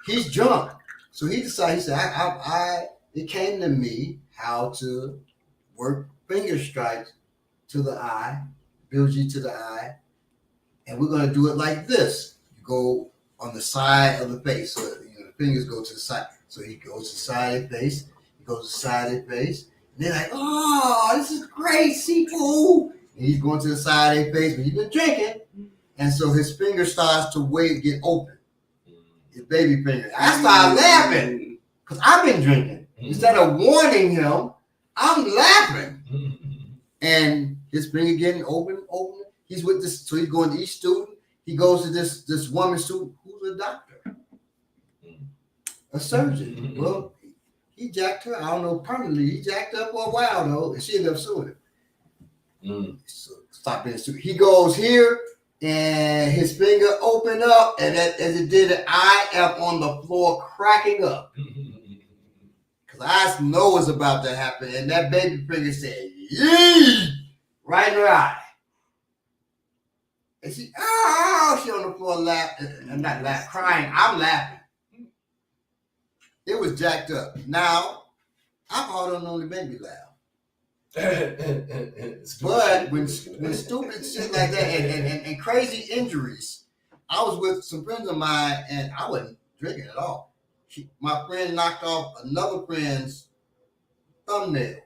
He's drunk. So he decided, he said, it came to me how to work finger strikes to the eye, Bilji to the eye, and we're going to do it like this. You go on the side of the face. So the fingers go to the side. So he goes to the side of the face. He goes to the side of the face. And they're like, oh, this is great, seafood. And he's going to the side of their face, but he's been drinking. And so his finger starts to get open. His baby finger. I started laughing because I've been drinking. Instead of warning him, I'm laughing. And his finger getting open. he's with this. So he's going to each student. He goes to this woman student who's a doctor, a surgeon. Well, he jacked her. I don't know permanently. He jacked her for a while though, and she ended up suing him. So stop being stupid. He goes here, and his finger opened up, and as it did it, I am on the floor cracking up. Because I know what's about to happen, and that baby finger said, "Yee!" right in her eye. And she on the floor laughing. I'm not laughing, crying. I'm laughing. It was jacked up. Now, alcohol don't only make me laugh. But when stupid shit like that and crazy injuries, I was with some friends of mine and I wasn't drinking at all. My friend knocked off another friend's thumbnail.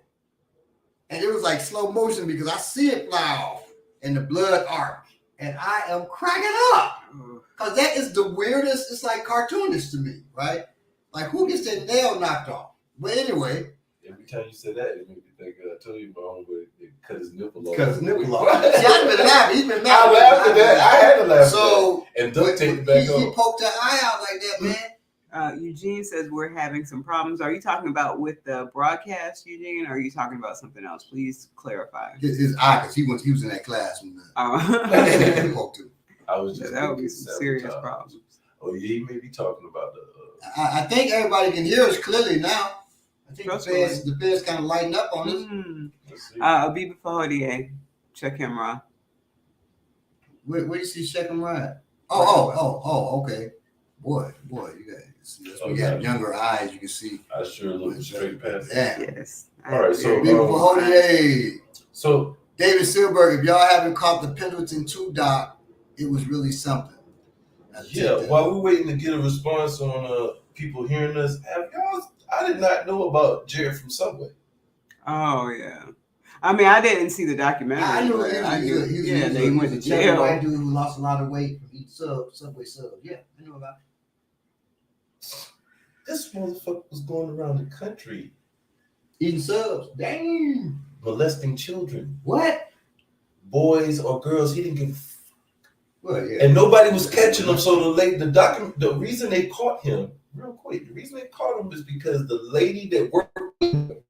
And it was like slow motion because I see it fly off and the blood arc. And I am cracking up. Because that is the weirdest, it's like cartoonish to me, right? Like who gets their nail knocked off? But anyway. Every time you said that, it made me think, I told you my homeboy cut his nipple off. Cut his nipple off. See, I've been laughing. He's been laughing. I laughed at that. I had to laugh so, at that. And duct tape back on. He poked her eye out like that, man. Eugene says we're having some problems. Are you talking about with the broadcast, Eugene, or are you talking about something else? Please clarify. His eye, because he was in that class when he poked him. I was just that would be some serious problems. Oh, yeah, he may be talking about the. I think everybody can hear us clearly now. I think the feds kind of lighten up on us. Abiba Fahodier, check him, Ra. Where do you see check him right? Oh, okay. Boy, you got. We got younger eyes. You can see. I sure look straight past. Yeah. Yes. All right. So Abiba Fahodier. So David Silberg, if y'all haven't caught the Pendleton 2 doc, it was really something. Yeah, while we're waiting to get a response on people hearing us, I did not know about Jared from Subway. Oh yeah, I mean I didn't see the documentary. I knew he went to jail. White dude who lost a lot of weight from eating Subway sub. Yeah, I knew about it. This motherfucker was going around the country eating subs. Dang. Molesting children. What? Boys or girls? He didn't give a fuck. Well, yeah. And nobody was catching him. So the reason they caught him, real quick, the reason they caught him is because the lady that worked with him,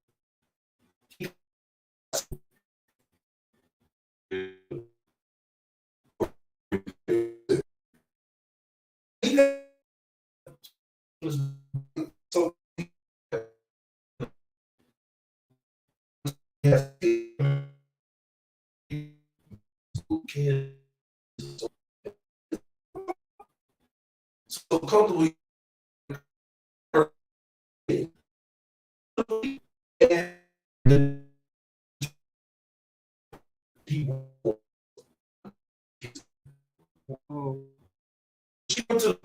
so comfortable and she went to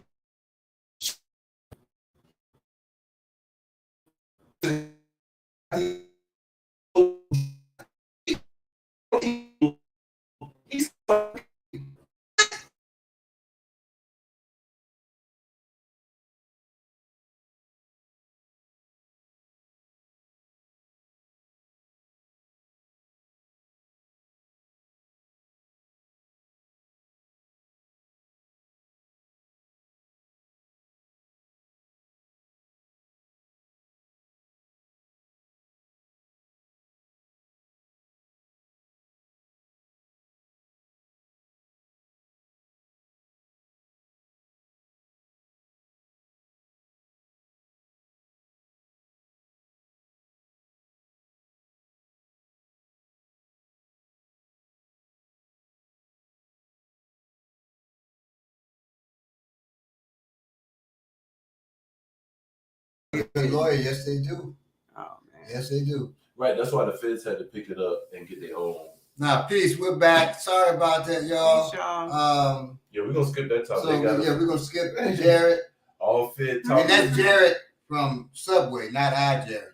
lawyer, yes they do. Oh man. Yes they do. Right, that's why the feds had to pick it up and get their own. Now, peace. We're back. Sorry about that, y'all. Peace, y'all. Yeah, we're gonna skip that topic. So we're gonna skip Jared. All fit. And that's Jared from Subway, not I, Jared.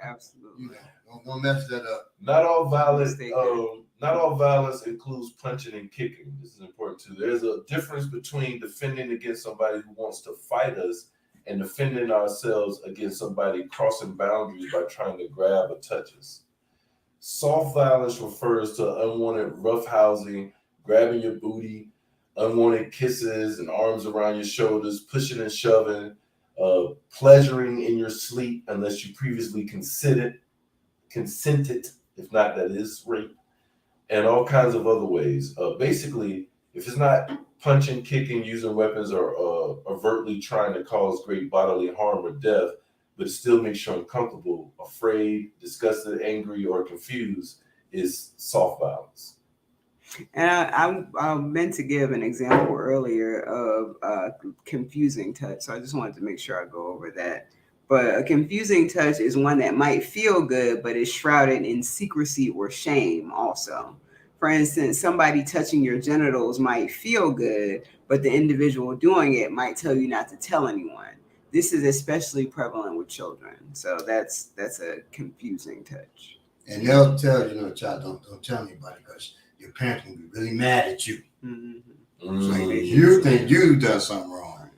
Absolutely. Don't mess that up. Not all violence includes punching and kicking. This is important too. There's a difference between defending against somebody who wants to fight us and defending ourselves against somebody crossing boundaries by trying to grab or touch us. Soft violence refers to unwanted roughhousing, grabbing your booty, unwanted kisses and arms around your shoulders, pushing and shoving, pleasuring in your sleep unless you previously consented. If not, that is rape, and all kinds of other ways. Basically, if it's not punching, kicking, using weapons, or overtly trying to cause great bodily harm or death, but it still makes you uncomfortable, afraid, disgusted, angry, or confused, is soft violence. And I meant to give an example earlier of confusing touch, so I just wanted to make sure I go over that. But a confusing touch is one that might feel good, but is shrouded in secrecy or shame also. For instance, somebody touching your genitals might feel good, but the individual doing it might tell you not to tell anyone. This is especially prevalent with children. So that's a confusing touch. And they'll tell you, child, don't tell anybody because your parents will be really mad at you. Mm-hmm. So you think you done something wrong,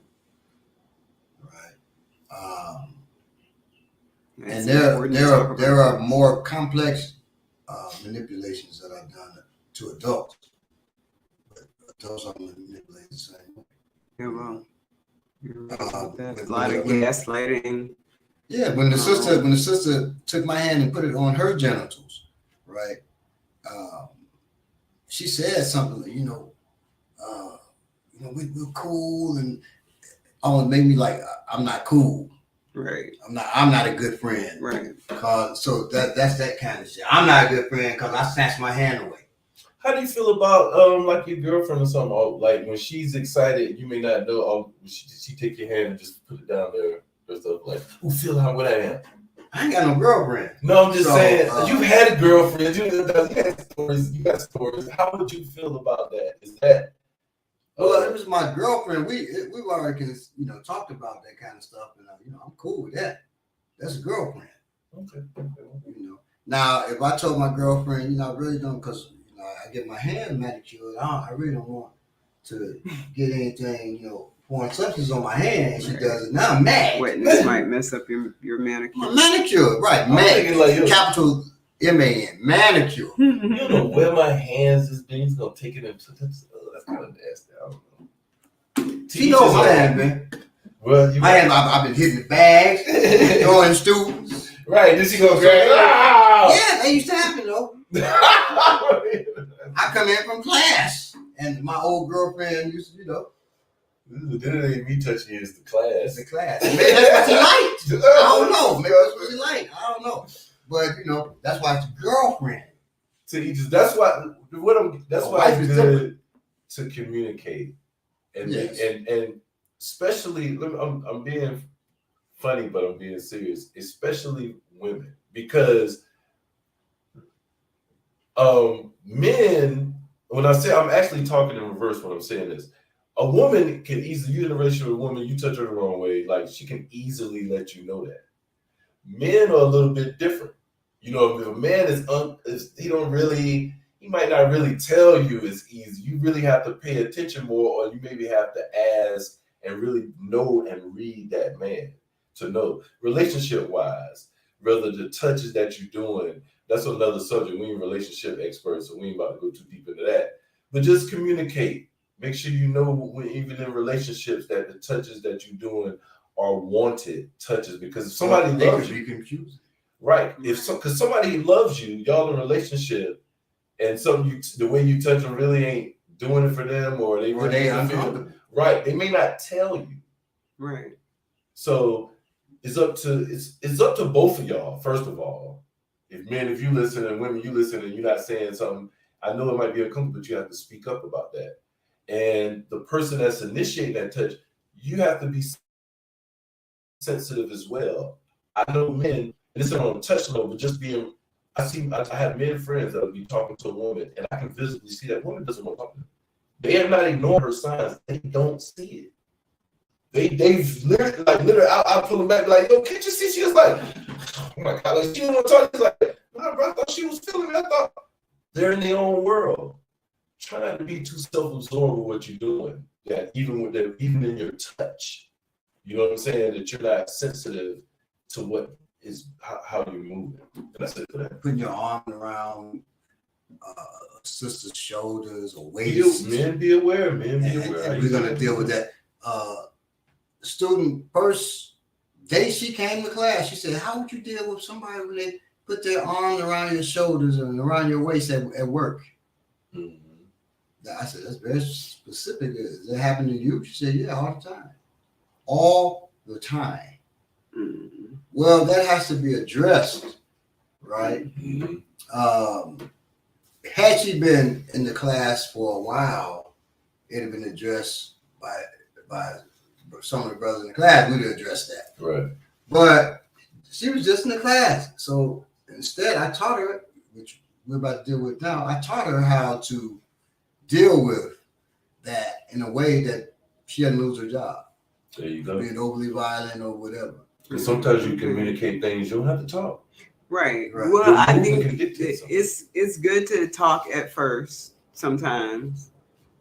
right? And there are more complex manipulations that I've done to adults, but adults are manipulated the same way. Yeah, well, a lot of gaslighting. Yeah, when the sister took my hand and put it on her genitals, right? She said something, we're cool, and almost made me like I'm not cool. Right. I'm not a good friend. Right. So that's that kind of shit. I'm not a good friend because I snatched my hand away. How do you feel about like your girlfriend or something? Or, like when she's excited, you may not know. She take your hand and just put it down there or stuff like. Who feel how what I am? I ain't got no girlfriend. No, I'm just saying. You've had a girlfriend. You got stories. You got stories. How would you feel about that? Is that? Well, it was my girlfriend. We've already talked about that kind of stuff, and I'm cool with that. That's a girlfriend. Okay. Now if I told my girlfriend, I really don't, because I get my hand manicured. I really don't want to get anything, foreign substance on my hand. And she does it. Now I'm mad. Witness might mess up your manicure. My manicure, right? Capital M-A-N, manicure. You know where my hands is being. He's gonna take it into this. That's kind of nasty. I don't know. She knows what I have been. Well, I've been hitting the bags, throwing students. Right? Then she goes, yeah, they used to happen though. I come in from class, and my old girlfriend used to, Then it ain't me touching you, it's the class. The class. Maybe that's what she liked. I don't know. Maybe that's what she liked. I don't know. But that's why it's girlfriend. That's why it's good to communicate, and and especially I'm being funny, but I'm being serious. Especially women, because men. When I say I'm actually talking in reverse when I'm saying this. A woman can easily, you're in a relationship with a woman, you touch her the wrong way, like she can easily let you know that. Men are a little bit different. If a man he might not really tell you it's easy. You really have to pay attention more, or you maybe have to ask and really know and read that man to know. Relationship wise, whether the touches that you're doing, that's another subject. We ain't relationship experts, so we ain't about to go too deep into that. But just communicate. Make sure even in relationships that the touches that you're doing are wanted touches, because if somebody loves you, be confusing. Right? Because somebody loves you, y'all in a relationship, and the way you touch them really ain't doing it for them, or they really uncomfortable. Right? They may not tell you. Right. So it's up to both of y'all. First of all, if you listen, and women you listen, and you're not saying something, I know it might be uncomfortable, but you have to speak up about that. And the person that's initiating that touch, you have to be sensitive as well. I know men, and this is on a touch level, but just being, I have men friends that will be talking to a woman, and I can visibly see that woman doesn't want to talk to them. They are not ignoring her signs. They don't see it. They've literally, I'll pull them back, like, yo, can't you see? She was like, oh my God, like, she didn't want to talk. She's like, no, bro, I thought she was feeling it. I thought they're in their own world. Try not to be too self-absorbed with what you're doing. That even in your touch, you know what I'm saying, that you're not sensitive to what is how you move it. And that's it for that. Putting your arm around sister's shoulders or waist. Men be aware. Men be aware. And we're gonna deal with that. Student first day she came to class, she said, "How would you deal with somebody when they put their arms around your shoulders and around your waist at work?" Mm-hmm. I said, "That's very specific. Does that happen to you?" She said, "Yeah, all the time. All the time." Mm-hmm. Well, that has to be addressed, right? Mm-hmm. Had she been in the class for a while, it'd have been addressed by some of the brothers in the class. We'd have addressed that. Right. But she was just in the class. So instead, I taught her, which we're about to deal with now, I taught her how to deal with that in a way that she doesn't lose her job. There you go. Being overly violent or whatever. Because sometimes you communicate things, you don't have to talk. Right. Well, I think it's good to talk at first sometimes.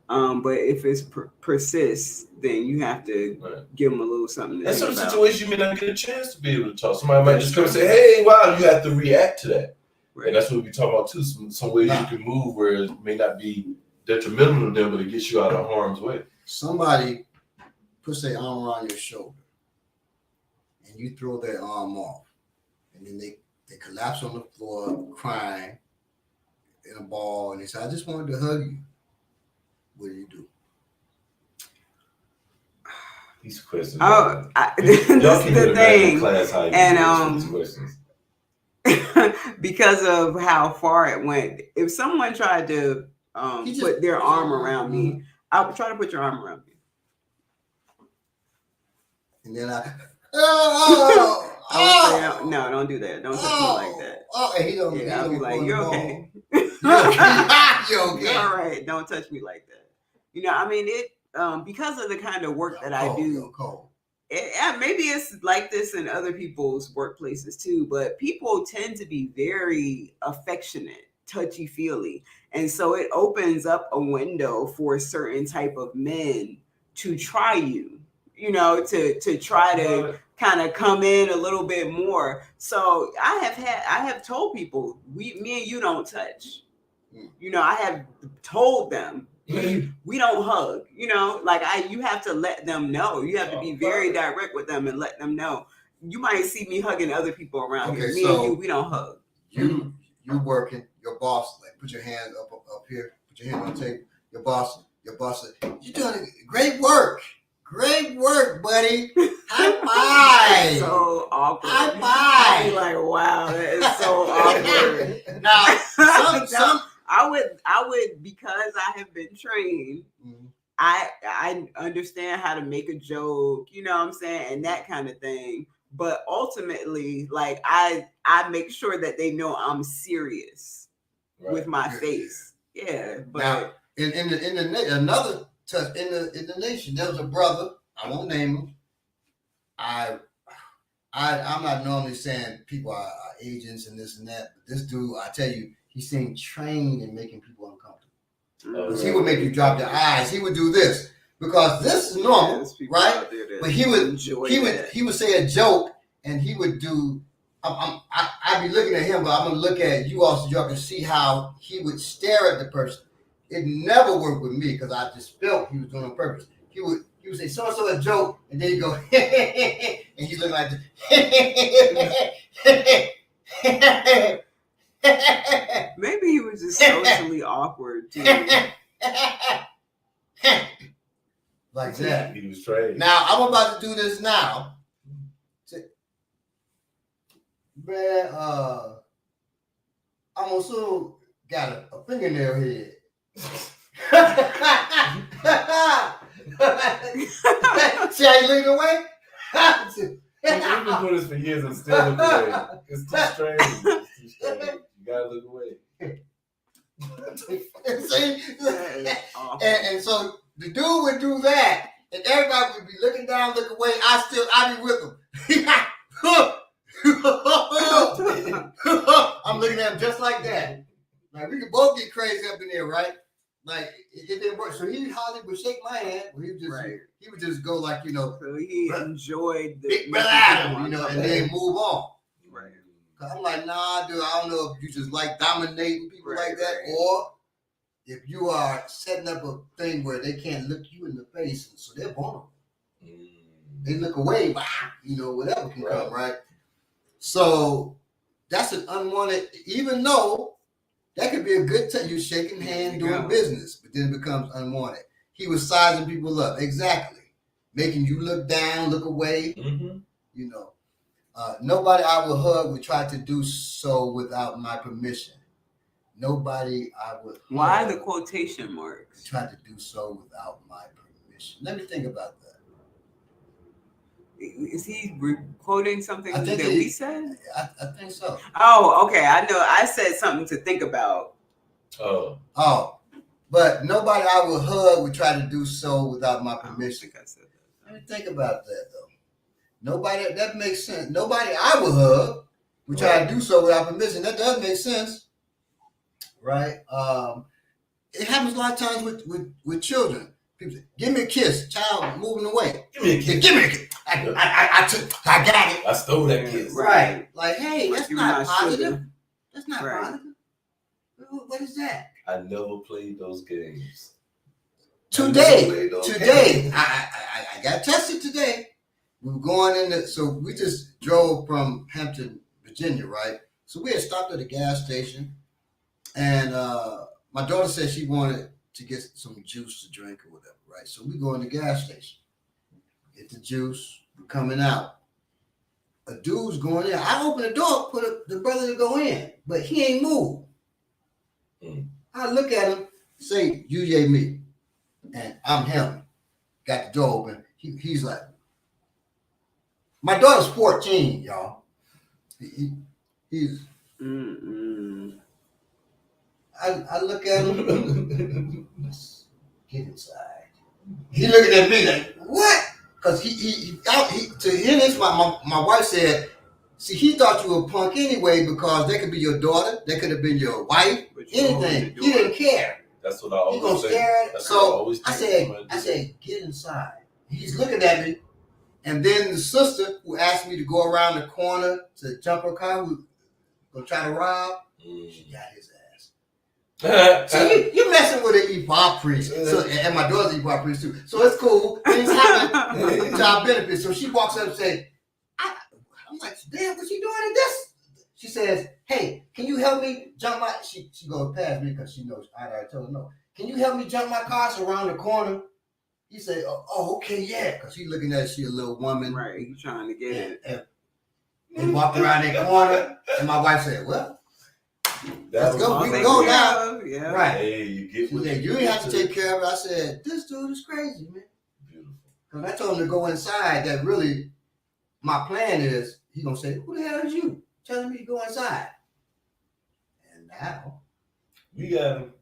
But if it persists, then you have to give them a little something. In some situations, you may not get a chance to be able to talk. Somebody might just come and say, "Hey, wow," you have to react to that. Right. And that's what we talk about too. Some ways you can move where it may not be detrimental to them, but it gets you out of harm's way. Somebody puts their arm around your shoulder, and you throw their arm off, and then they collapse on the floor crying in a ball, and they say, "I just wanted to hug you." What do you do? These questions. Oh, this is the thing. And because of how far it went, if someone tried to put their arm around me, I would try to put your arm around me. And then I would say, no, don't do that. Don't touch me like that. And he don't. Yeah, I'll be like, "You're okay. You're okay. All right. Don't touch me like that." You know, I mean, it because of the kind of work that I do. Maybe it's like this in other people's workplaces too, but people tend to be very affectionate, touchy-feely, and so it opens up a window for a certain type of men to try you. You know, to try to kind of come in a little bit more. So I have told people, me and you don't touch. You know, I have told them we don't hug. You know, like you have to let them know. You have to be very direct with them and let them know. You might see me hugging other people around here. Me and you, we don't hug. You working, your boss, like put your hand up here, put your hand on the table. Your boss said, "You're doing great work. Great work, buddy. High five." So awkward. High five. I'd be like, wow, that is so awkward. Now, I would because I have been trained. Mm-hmm. I understand how to make a joke, you know what I'm saying, and that kind of thing. But ultimately, like I make sure that they know I'm serious with my face. Yeah, but now, in the nation, there was a brother. I won't name him. I'm not normally saying people are agents and this and that, but this dude, I tell you, he seemed trained in making people uncomfortable. Because he would make you drop your eyes. He would do this because this is normal, right? But he would say a joke and he would do. I'd be looking at him, but I'm gonna look at you also. Y'all can see how he would stare at the person. It never worked with me because I just felt he was doing it on purpose. He would say so and so a joke, and then you go and he looked like this. Maybe he was just socially awkward too. Like that. He was trained. Now I'm about to do this now. Man, I'm also got a fingernail head. See how you looking away? We've been doing this for years and still look away. It's too strange. You gotta look away. See? And so the dude would do that, and everybody would be looking down, look away. I'd be with him. I'm looking at him just like that. Like we could both get crazy up in there, right? Like it didn't work. So he hardly would shake my hand. He would just go like, you know. So he enjoyed the big brother Adam, you know, and then move on. I'm like, nah, dude, I don't know if you just like dominating people like that, or if you are setting up a thing where they can't look you in the face, so they're vulnerable. They look away, whatever can come, right? So that's an unwanted, even though that could be a good time. You're shaking hands doing business, but then it becomes unwanted. He was sizing people up, exactly, making you look down, look away. Nobody I would hug would try to do so without my permission. Nobody I would. Why the quotation marks? Try to do so without my permission. Let me think about that. Is he quoting something that we said? I think so. Oh, okay. I know. I said something to think about. Oh. But nobody I would hug would try to do so without my permission. I said that. Let me think about that, though. Nobody, that makes sense. Nobody I would hug would try to do so without permission. That does make sense. Right? It happens a lot of times with children. People say, give me a kiss. Child moving away. Give me a kiss. Give me a kiss. I got it. I stole that kiss. Right. Like, hey, that's not positive. That's not positive. What is that? I never played those games. Today, I got tested today. We were going so we just drove from Hampton, Virginia, right? So we had stopped at a gas station, and my daughter said she wanted to get some juice to drink or whatever, right? So we go in the gas station, get the juice, we're coming out. A dude's going in. I open the door for the brother to go in, but he ain't moved. I look at him, say, you, yay, me. And I'm him. Got the door open. He's like, my daughter's 14, y'all. He's. I look at him. Let's get inside. He looking at me like, what? Because to him, my wife said, see, he thought you were a punk anyway because that could be your daughter, that could have been your wife, anything. He didn't care. That's what I always say. So I said, get inside. He's looking at me, and then the sister who asked me to go around the corner to jump her car, who gonna try to rob, she got his ass. So you messing with an EPOP priest, and my daughter's an EPOP priest too. So it's cool. Things happen to our benefit. So she walks up and says, I'm like, damn, what's she doing in this? She says, hey, can you help me jump my... She goes past me because she knows I already told her no. Can you help me jump my car around the corner? He said, oh, okay, yeah. Because he's looking at she a little woman. Right, he's trying to get it. And walked around that corner, and my wife said, well, let's go. We can go now. Yeah. Right. Hey, you get what you ain't have to take care of it. I said, this dude is crazy, man. Beautiful. Because I told him to go inside. That really, my plan is, he's going to say, who the hell is you? Telling me to go inside. And now we got him.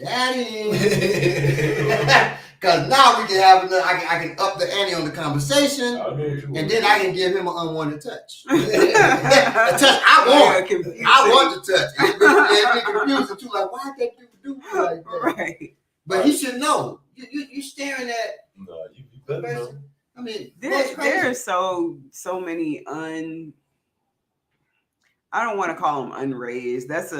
Got him. Because now we can have another, I can up the ante on the conversation, and then I can give him an unwanted touch. A touch I want the touch. It'd be confusing too. Like, why did that dude do like that? Right. But he should know. You staring at. No, you better know. I mean, there are so many I don't want to call them unraised. That's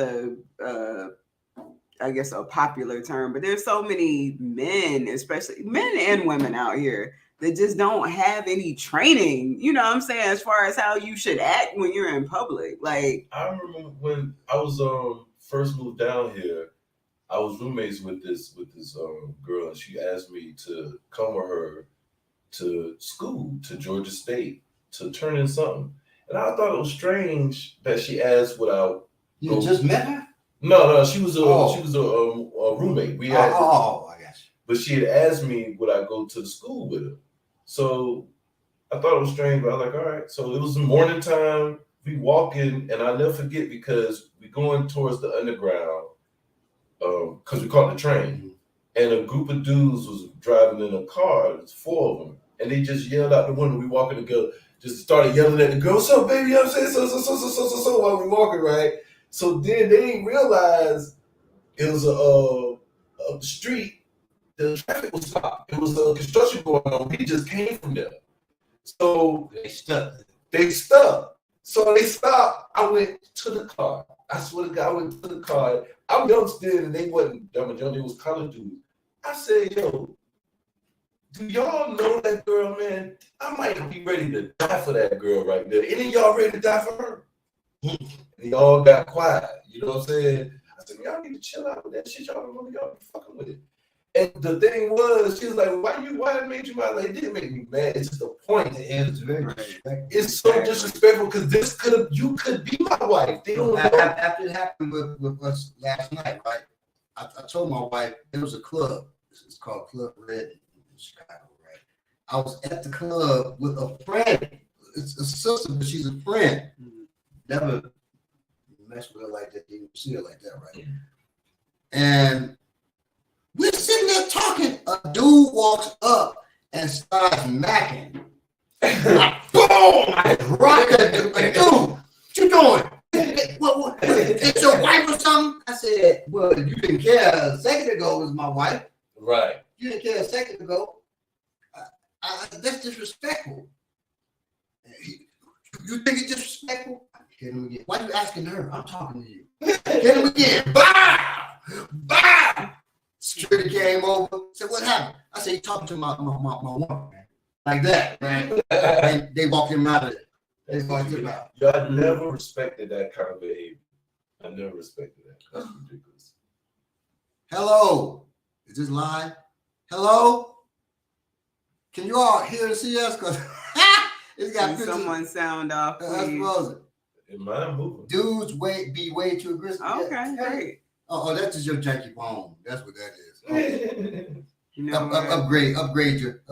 I guess a popular term, but there's so many men, especially men and women out here that just don't have any training, you know what I'm saying, as far as how you should act when you're in public. Like, I remember when I was first moved down here, I was roommates with this girl, and she asked me to come with her to school, to Georgia State, to turn in something. And I thought it was strange that she asked without. You just met her? No, she was a roommate. We had, I guess. But she had asked me would I go to the school with her. So I thought it was strange, but I was like, all right. So it was the morning time. We walk in, and I'll never forget because we going towards the underground because we caught the train, and a group of dudes was driving in a car. There's 4 of them, and they just yelled out the window. We walking together. Just started yelling at the girl, what's up, baby? I'm saying so while we walking, right? So then they didn't realize it was a street. The traffic was stopped. It was a construction going on. We just came from there. So they stuck. So they stopped. I went to the car. I swear to God, I went to the car. I'm young still, and they wasn't dumb and young. They was college dudes. I said, yo, do y'all know that girl, man? I might be ready to die for that girl right there. Any of y'all ready to die for her? And they all got quiet. You know what I'm saying? I said, y'all need to chill out with that shit. Y'all don't know y'all be fucking with it. And the thing was, she was like, why it made you mad? Like, it didn't make me mad. It's just the point. And it's very disrespectful. It's so disrespectful because you could be my wife. They don't know. After it happened with us last night, right? I told my wife there was a club. It's called Club Red in Chicago, right? I was at the club with a friend. It's a sister, but she's a friend. Never mess with her like that. Didn't see her like that, right? And we're sitting there talking. A dude walks up and starts macking. Like, boom! I rock that dude. Like, dude, what you doing? What, it's your wife or something? I said, well, you didn't care a second ago it was my wife. Right. You didn't care a second ago. That's disrespectful. You think it's disrespectful? Hit him again. Why are you asking her? I'm talking to you. Hit him again. Bah! Bah! Security came over. Said, what happened? I said, you talking to my woman, man. Like that, man. And they walked him out of there. They walked him out. Yo, I never respected that kind of behavior. I never respected that. That's ridiculous. Hello. Is this live? Hello? Can you all hear and see us? Because it's got someone sound off, please. Mine moving. Dudes be way too aggressive. Okay, great. Oh, that's just your janky phone. That's what that is. Okay. You know upgrade your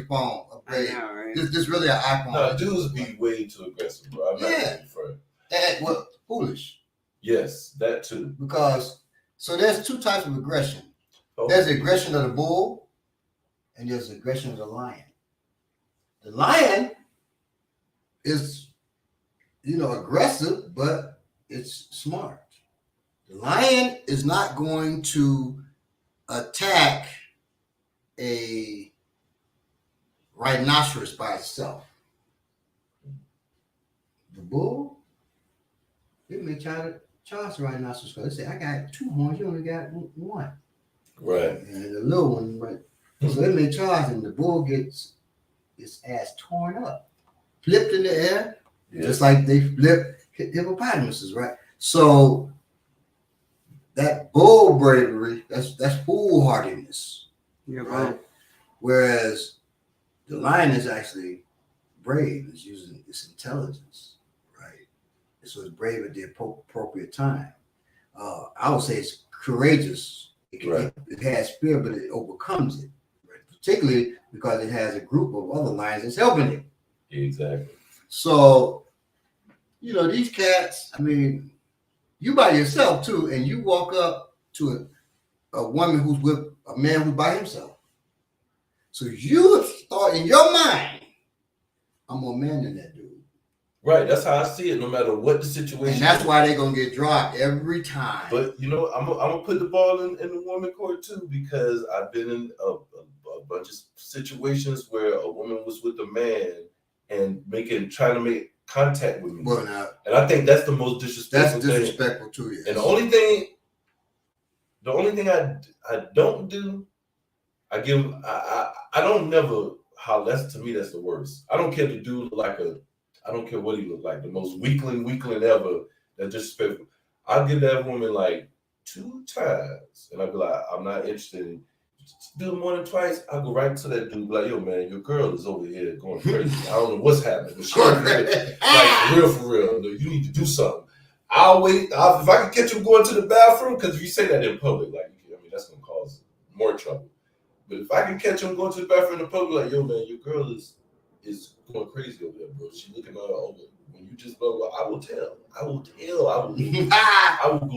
phone. Upgrade. I know, right? This really an iPhone. No, dudes be way too aggressive, bro. I'm not ready for it. And well, foolish. Yes, that too. Because so there's two types of aggression. There's the aggression of the bull, and there's the aggression of the lion. The lion is, aggressive, but it's smart. The lion is not going to attack a rhinoceros by itself. The bull, it may try to charge the rhinoceros because they say, I got 2 horns, you only got 1. Right. And the little one, right? So it may charge him. The bull gets his ass torn up, flipped in the air, just like they flip hippopotamuses, right? So that bull bravery, that's foolhardiness, right? Whereas the lion is actually brave. It's using its intelligence, right? So it's brave at the appropriate time. I would say it's courageous. It has fear, but it overcomes it, right? Particularly because it has a group of other lions that's helping it. Exactly. So, these cats, I mean, you by yourself too, and you walk up to a woman who's with a man who's by himself. So you thought in your mind, I'm more man than that dude. Right, that's how I see it, no matter what the situation. And that's why they're gonna get dropped every time. But I'm gonna put the ball in the woman court too, because I've been in a bunch of situations where a woman was with a man and trying to make contact with me. Well, now, and I think that's the most disrespectful thing. That's disrespectful too, yes. And the only thing I don't do, I don't never holler. That's, to me, that's the worst. I don't care to do I don't care what he look like, the most weakling ever. That's disrespectful. I'll give that woman like 2 times, and I'll be like, I'm not interested in. Do it more than twice, I'll go right to that dude, be like, yo, man, your girl is over here going crazy. I don't know what's happening. But for real. You need to do something. I'll wait. If I can catch him going to the bathroom, because if you say that in public, that's going to cause more trouble. But if I can catch him going to the bathroom in the public, like, yo, man, your girl is going crazy over there, bro. She looking over. When you just blah, blah, I will tell. I will go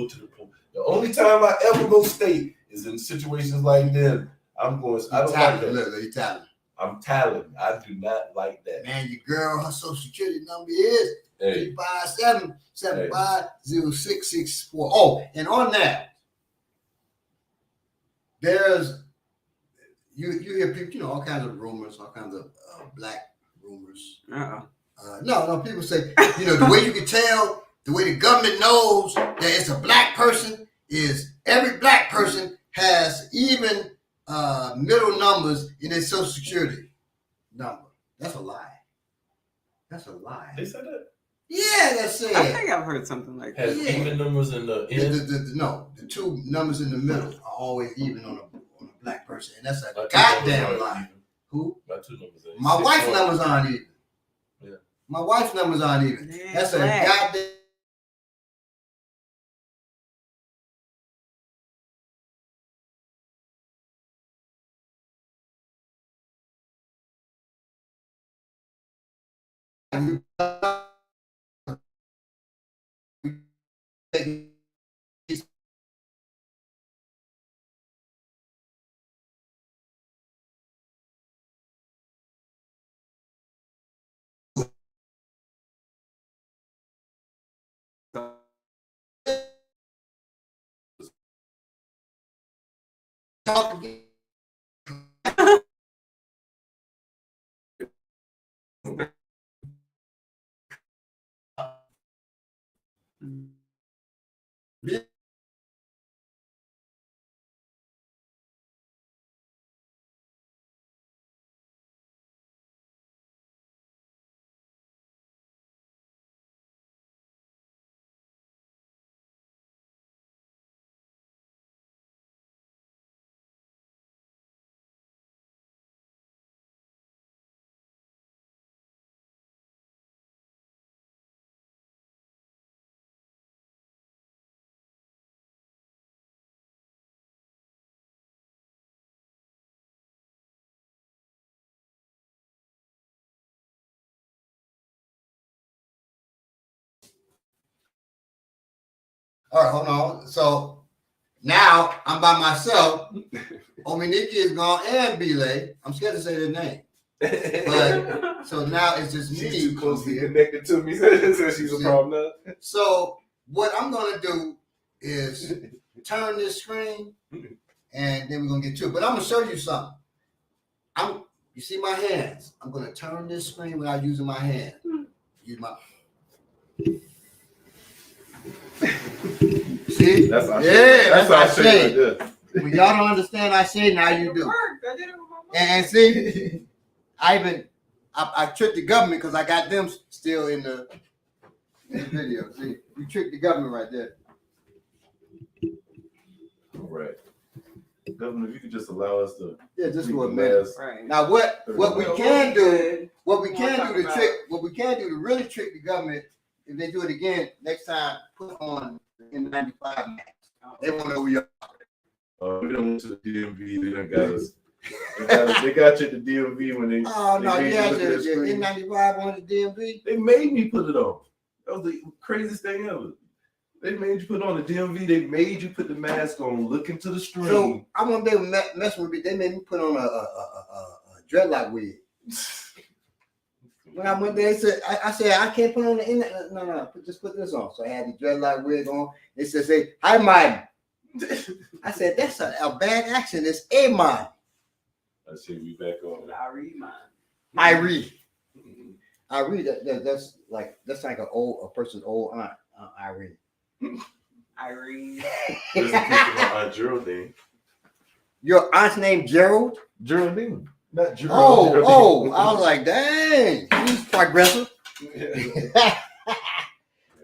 to the pool. The only time I ever go state is in situations like that. I don't like that. I'm talent. I do not like that. Man, your girl, her social security number is 357-750-664. Oh, and on that, there's you hear people, all kinds of rumors, all kinds of black rumors. No, people say, the way you can tell, the way the government knows that it's a black person is every black person has even middle numbers in their social security number. That's a lie. That's a lie. They said that? Yeah, that's it. I think I've heard something like that. Has even numbers in the end? No, the two numbers in the middle are always even on a black person. And that's a goddamn lie. Who? My two numbers are even. My wife's numbers aren't even. Yeah. My wife's numbers aren't even. Man, that's a black. goddamn. Talk again. All right, hold on. So now I'm by myself. Ominiki is gone and Belay. I'm scared to say their name. But so now it's just me. She's too closely connected to me, so she's a problem now. So what I'm gonna do is turn this screen, and then we're gonna get to it. But I'm gonna show you something. You see my hands? I'm gonna turn this screen without using my hand. Use my. See? That's our that's our shade. Right there. When y'all don't understand our shade, now you do. I did it with my mom. And see, I tricked the government because I got them still in the video. See, we tricked the government right there. All right. Governor, if you could just allow us to just for a minute. Right. Now what we can do, what we can do to really trick the government, if they do it again next time, put on the N95 mask. They won't know who you are. We don't went to the DMV. They done got us. They got you at the DMV when they. Oh no, you had your N95 on the DMV. They made me put it on. That was the craziest thing ever. They made you put on the DMV. They made you put the mask on, look into the screen. So I want them messing with me. They made me put on a dreadlock wig. When I went there, I said I can't put on the no, just put this on. So I had the dreadlock wig on. They said, "Say hi, Mike." I said, "That's a bad accent. It's a mine." I see we back on. Irie. That's like a person's old aunt, Irene. Irene. There's a picture of Aunt Geraldine. Your aunt's name Gerald? Geraldine. Not Gerald. Oh, I was like, dang, he's progressive.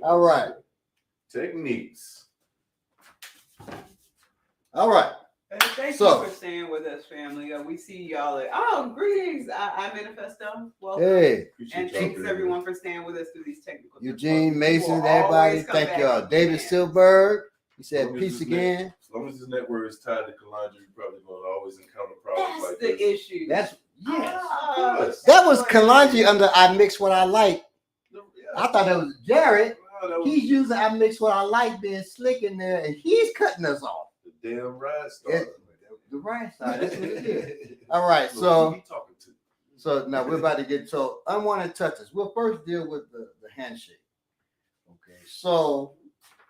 All right. Techniques. All right. Hey, thank you for staying with us, family. We see y'all at greetings. I Manifesto. Welcome. Hey. And thanks everyone for staying with us through these technical Eugene Mason, everybody. Thank y'all. David Silberg. He said peace again. As long as this network is tied to Kalanja, you're probably going to always encounter problems like this. That's the issue. That was Kalanja under I Mix What I Like. Yeah. I thought that was Jared. He's using I Mix What I Like, being slick in there, and he's cutting us off. The damn ride starter. The ride starter. That's what it is. All right, so now we're about to get to unwanted touches. We'll first deal with the handshake. Okay, so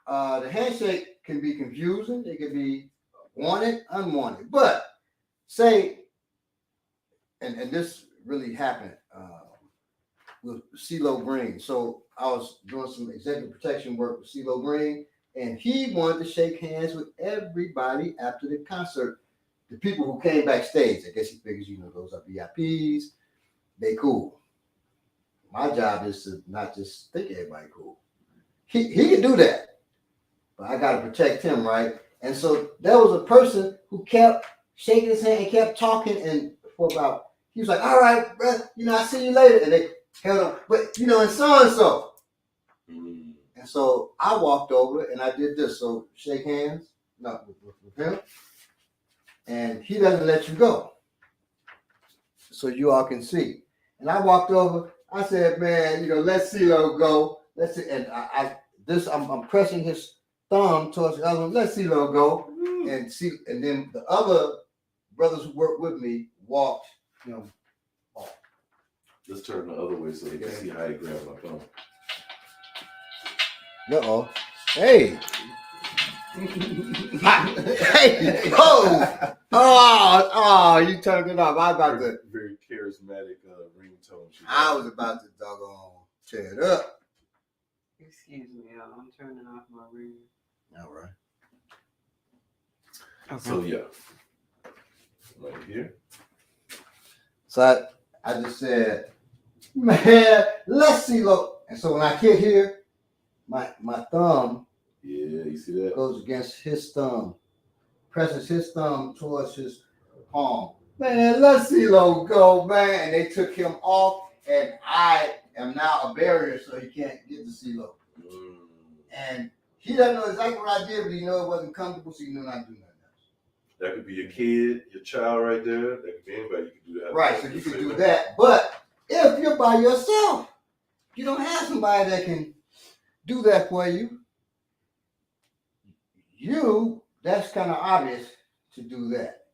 the handshake can be confusing. It can be wanted, unwanted. But say, and this really happened with CeeLo Green. So I was doing some executive protection work with CeeLo Green, and he wanted to shake hands with everybody after the concert. The people who came backstage, I guess he figures, those are VIPs. They cool. My job is to not just think everybody cool. He can do that, but I got to protect him, right? And so there was a person who kept shaking his hand and kept talking, and for about, he was like, all right, brother, I see you later. And they held on, but, and so. And so I walked over and I did this. So shake hands, with him. And he doesn't let you go. So you all can see. And I walked over. I said, man, let CeeLo go. Let's see. And I'm pressing his thumb towards the other one. Let CeeLo go. And then the other brothers who worked with me walked, off. Let's turn the other way so they can see how he grabbed my phone. Uh-oh. Hey. Hey. Oh, you turned it off. I was about to. Very charismatic ringtone. I was about to doggone tear it up. Excuse me, y'all. I'm turning off my ring. All right. Okay. So, yeah. Right here. So I just said, man, let's see, look. And so when I hit here, my thumb, you see that, goes against his thumb, presses his thumb towards his palm. Man, let's see, low go, man. And they took him off, and I am now a barrier, so he can't get to CeeLo. And he doesn't know exactly what I did, but he knew it wasn't comfortable, so he knew not to do nothing else. That could be a kid, your child right there. That could be anybody. You can do that. Right, so you can do that. But if you're by yourself, you don't have somebody that can do that for you. That's kind of obvious to do that.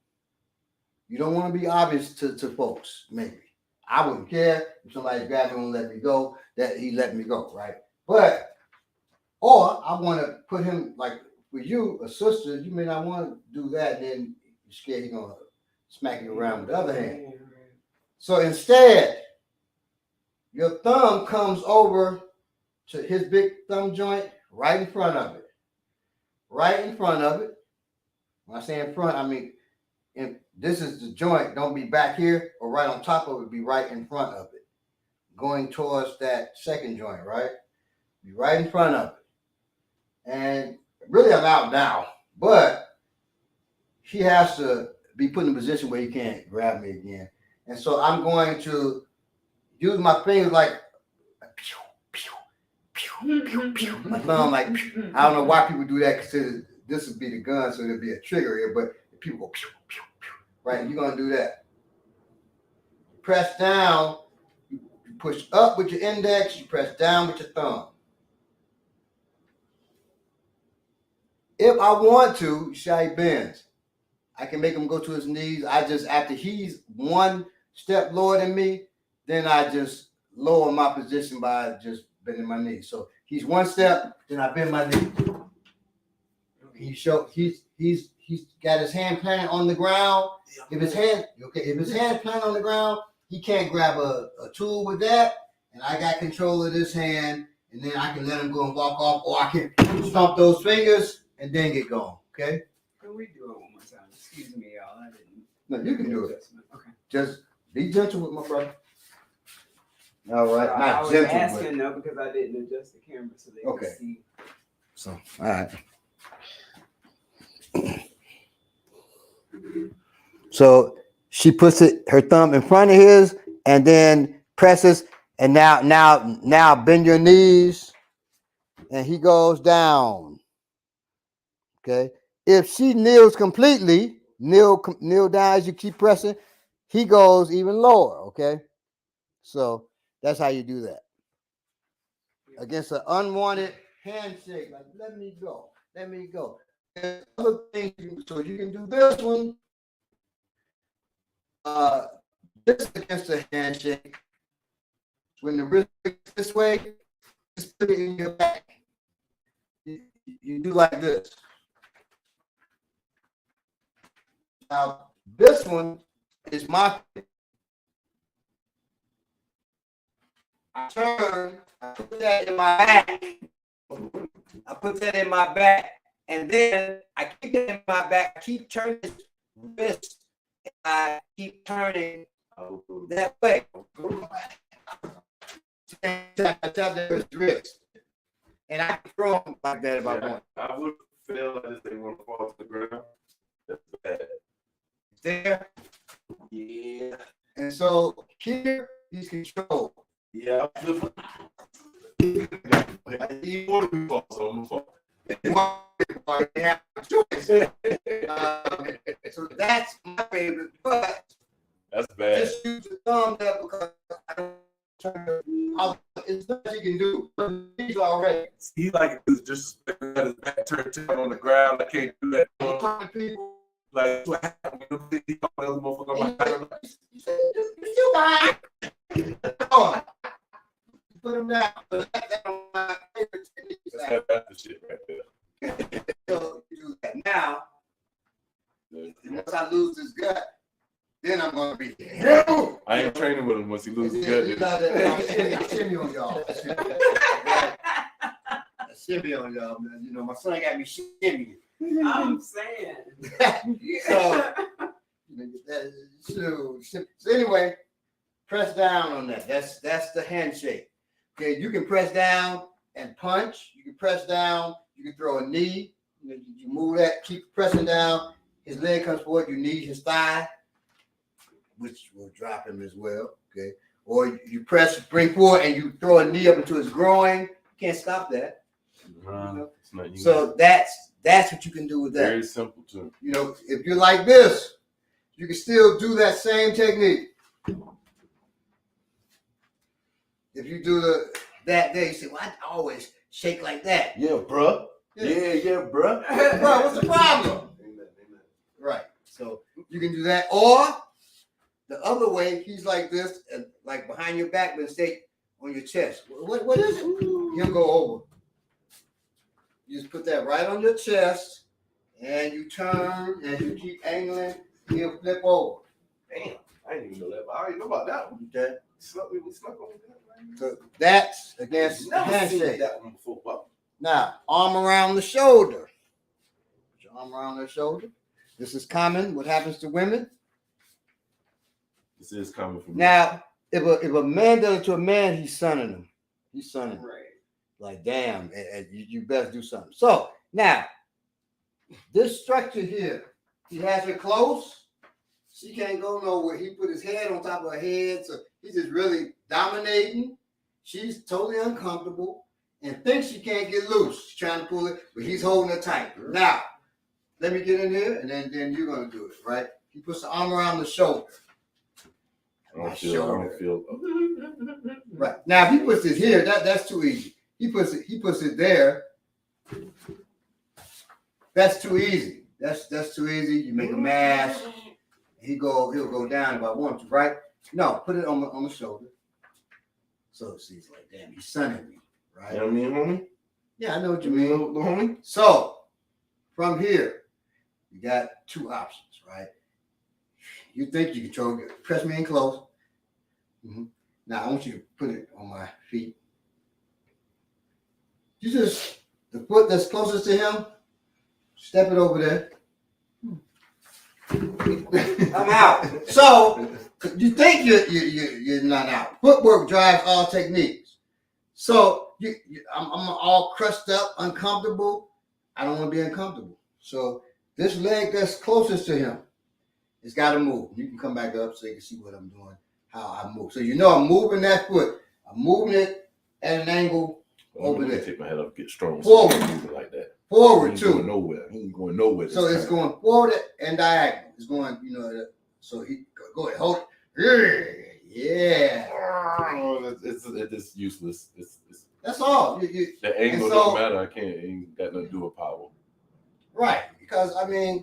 You don't want to be obvious to folks, maybe. I wouldn't care if somebody grabbed me and let me go, that he let me go, right? Or I want to put him, like, for you, a sister, you may not want to do that, and then you're scared he's going to smack you around with the other hand. So instead, your thumb comes over to his big thumb joint right in front of it. Right in front of it. When I say in front, I mean, this is the joint. Don't be back here or right on top of it. Be right in front of it. Going towards that second joint, right? Be right in front of it. And really, I'm out now. But he has to be put in a position where he can't grab me again. And so I'm going to use my fingers like, my thumb, like, I don't know why people do that, because this would be the gun, so there'd be a trigger here, but people go, pew, pew, pew, right? You're going to do that. Press down, you push up with your index, you press down with your thumb. If I want to, see how he bends. I can make him go to his knees. After he's one step lower than me, then I just lower my position by just bending my knees. So he's one step, then I bend my knee. He's got his hand planted on the ground. If his hand planted on the ground, he can't grab a tool with that. And I got control of this hand, and then I can let him go and walk off, or I can stomp those fingers and then get going. Okay? Can we do it one more time? Excuse me, y'all. I didn't. No, you can do it. Okay. Just be gentle with my brother. All right. I was asking though because I didn't adjust the camera so they could see. So, all right. So she puts her thumb in front of his and then presses, and now bend your knees, and he goes down. Okay. If she kneels completely, kneel down as you keep pressing, he goes even lower. Okay. So that's how you do that. Against an unwanted handshake, like, let me go. There's other things, so you can do this one. This against a handshake. When the wrist is this way, just put it in your back. You do like this. Now, this one is my thing. I turn, I put that in my back. I put that in my back, and then I keep it in my back. I keep turning this wrist, and I keep turning that way. I tap that wrist, and I throw him like that if I want. I would feel as they want to fall to the ground. That's bad. There, yeah. And so here he's controlled. Yeah. He want to fall, so I'm So that's my favorite, but that's bad. just use the thumb there because I don't turn it's nothing you can do. He's already. He like to just got his back turned down on the ground. I can't do that. People. Like what happened? He called the other motherfucker. You still behind. Come on. Put him down. That's my favorite technique. That's the shit right there. So you do that. Now, once I lose this gut, then I'm gonna be. I ain't training with him once he loses his gut. Shimmy on y'all. Shimmy on y'all, man. You know, my son got me shimmy. I'm saying. So anyway, press down on that. That's the handshake. Okay, you can press down and punch. You can press down. You can throw a knee. You move that. Keep pressing down. His leg comes forward. You knee his thigh, which will drop him as well. Okay, or you press, bring forward, and you throw a knee up into his groin. You can't stop that. You know? So that's what you can do with that. Very simple too. You know, if you're like this, you can still do that same technique. If you do that there, you say, well, I always shake like that. Yeah, bruh. Yeah, bruh. Bro, what's the problem? Amen. Right. So you can do that. Or the other way, he's like this, and like behind your back, but stay on your chest. What is it? He'll go over. You just put that right on your chest, and you turn, and you keep angling, he'll flip over. Damn, I didn't even know that, but I already know about that one. Okay? We slept on that. So that's against the handshake. That one before. Well, now, arm around the shoulder. Put your arm around their shoulder. This is common. What happens to women? this is common for me. Now, if a man does it to a man, he's sunning him. He's sunning him. Right. Like, damn, and you best do something. So now, this structure here, he has her close. She can't go nowhere. He put his head on top of her head, so he's just really dominating. She's totally uncomfortable and thinks she can't get loose. She's trying to pull it, but he's holding her tight. Now, let me get in here, and then you're gonna do it, right? He puts the arm around the shoulder. I don't feel. Right. Now, if he puts it here, that's too easy. He puts it there. That's too easy. That's too easy. You make a mash. He'll go down if I want to, right? No, put it on the shoulder. So he's like, damn, he's sunning me, right? You know what I mean, homie? Yeah, I know what you mean. The homie? So from here, you got two options, right? You think you control it. Press me in close. Mm-hmm. Now I want you to put it on my feet. You just, the foot that's closest to him, step it over there. I'm out. So you think you're not out. Footwork drives all techniques. So I'm all crushed up, uncomfortable. I don't want to be uncomfortable. So this leg that's closest to him, it's got to move. You can come back up so you can see what I'm doing, how I move. So you know I'm moving that foot. I'm moving it at an angle over there. Take my head up, get strong. Forward. So moving like that. Forward He too. Going nowhere. He ain't going nowhere. So it's going forward and diagonal. It's going, so he go ahead, hold it. Yeah. It's useless. It's That's all. the angle don't matter. I can't. It ain't got nothing to do with power. Right. Because I mean,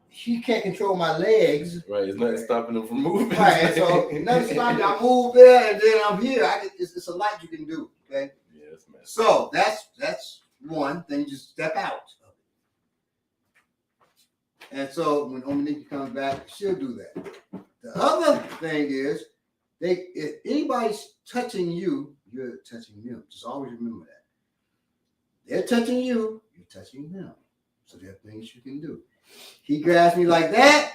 he can't control my legs. Right. It's nothing stopping him from moving. Right. So nothing stopping me. I move there and then I'm here. It's a lot you can do. Okay. Yes, man. So that's one thing. Just step out. And so when Omaniki comes back, she'll do that. The other thing is, if anybody's touching you, you're touching them. Just always remember that. They're touching you, you're touching them. So there are things you can do. He grabs me like that.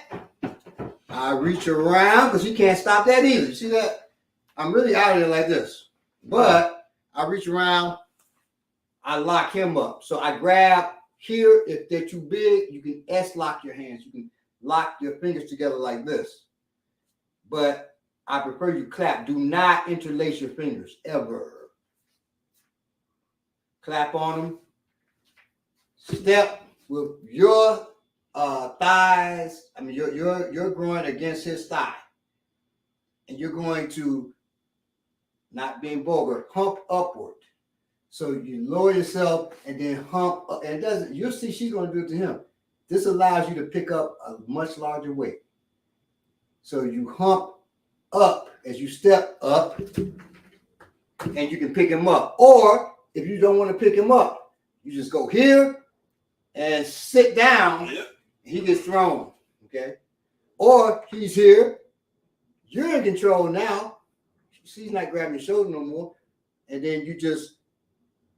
I reach around because he can't stop that either. You see that? I'm really out of there like this. But I reach around, I lock him up. So I grab here. If they're too big, you can S-lock your hands. You can lock your fingers together like this. But I prefer you clap. Do not interlace your fingers ever. Clap on them. Step with your thighs. I mean, you're groin against his thigh, and you're going to, not being vulgar, hump upward. So you lower yourself and then hump up. And it doesn't. You'll see she's going to do it to him. This allows you to pick up a much larger weight. So you hump up as you step up, and you can pick him up. Or if you don't want to pick him up, you just go here and sit down. Yep. He gets thrown. Okay. Or he's here. You're in control now. She's not grabbing your shoulder no more. And then you just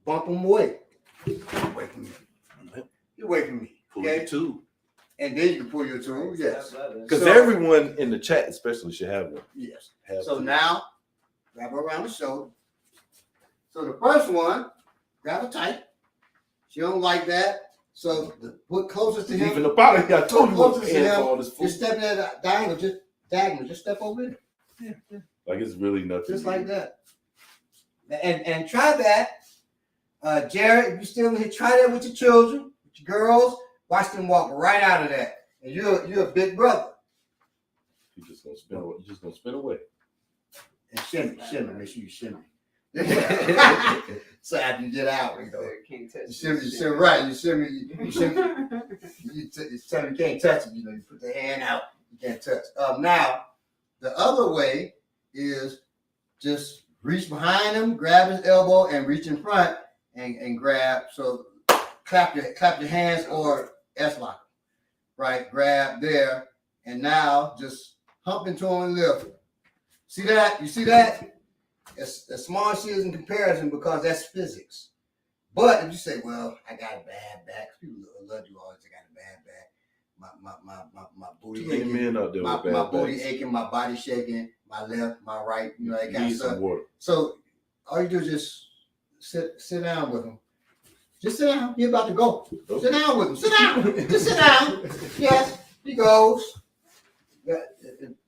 bump him away. Away from me. You're away from me. Okay. Pull your tube. And then you can pull your tube. Yes. Because everyone in the chat especially should have one. Yes. So now, grab her around the shoulder. So the first one, grab her tight. She don't like that. So put closest to him. Even the bottom, I told you closest to him. You're stepping at a diagonal, just diagonal. Just step over it. Yeah. Like it's really nothing. Just like that. And try that. Jared, if you still in here, try that with your children, with your girls. Watch them walk right out of that. And you're a big brother. You're just gonna spin away. You're just gonna spin away. And shimmy. Make sure you shimmy. So after you get out, you shimmy, right? You shimmy. You tell me you can't touch it. You know, you put the hand out. You can't touch. Now, the other way is just reach behind him, grab his elbow, and reach in front and grab. So clap your hands or S-lock. Right? Grab there, and now just hump into him and lift. See that? You see that? As small as she is in comparison, because that's physics. But if you say, well, I got a bad back, people love you always. I got a bad back. My booty aching. Men out there with bad my booty backs. aching, my body shaking, my left, my right, you know, that kind of Need some stuff. water. So all you do is just sit down with him. Just sit down. You're about to go. Okay. Sit down with him. Sit down. Just sit down. Yes, he goes.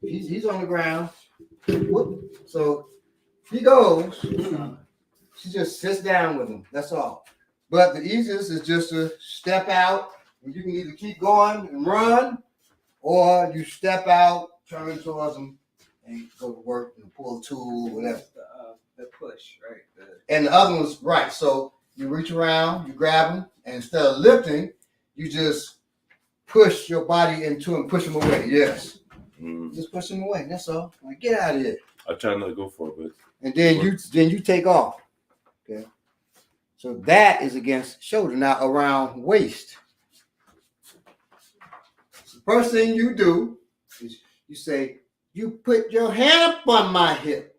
He's on the ground. Whoop. So he goes. She just sits down with him. That's all. But the easiest is just to step out. You can either keep going and run, or you step out, turn towards him, and go to work and pull a tool, whatever. The push, right? And the other one's right. So you reach around, you grab him, and instead of lifting, you just push your body into him, push him away. Yes. Just push him away. That's all. Like, get out of here. I try not to go for it, but and then you take off. Okay. So that is against shoulder. Now around waist. The first thing you do is you say, you put your hand up on my hip.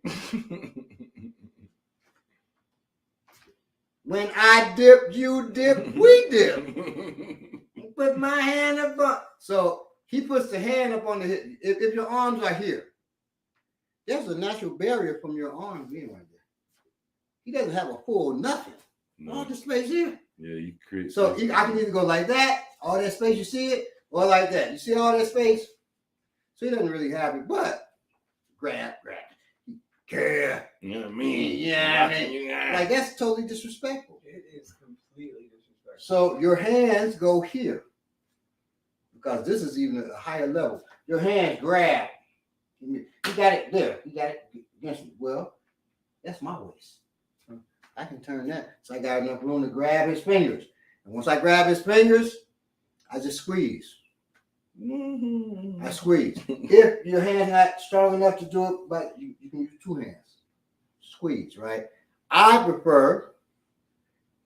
When I dip, you dip, we dip. Put my hand up on. So he puts the hand up on the hip. If your arms are here, there's a natural barrier from your arms being right there. He doesn't have a full nothing. No. All the space here. Yeah, you create. So I can either go like that, all that space, you see it, or like that. You see all that space? So he doesn't really have it, but grab. Yeah. You know what I mean? Yeah. Like, that's totally disrespectful. It is completely disrespectful. So your hands go here, because this is even a higher level. Your hands grab. You got it there. You got it against me. Well, that's my waist. I can turn that. So I got enough room to grab his fingers. And once I grab his fingers, I just squeeze. I squeeze. If your hand's not strong enough to do it, but you can use two hands. Squeeze, right? I prefer,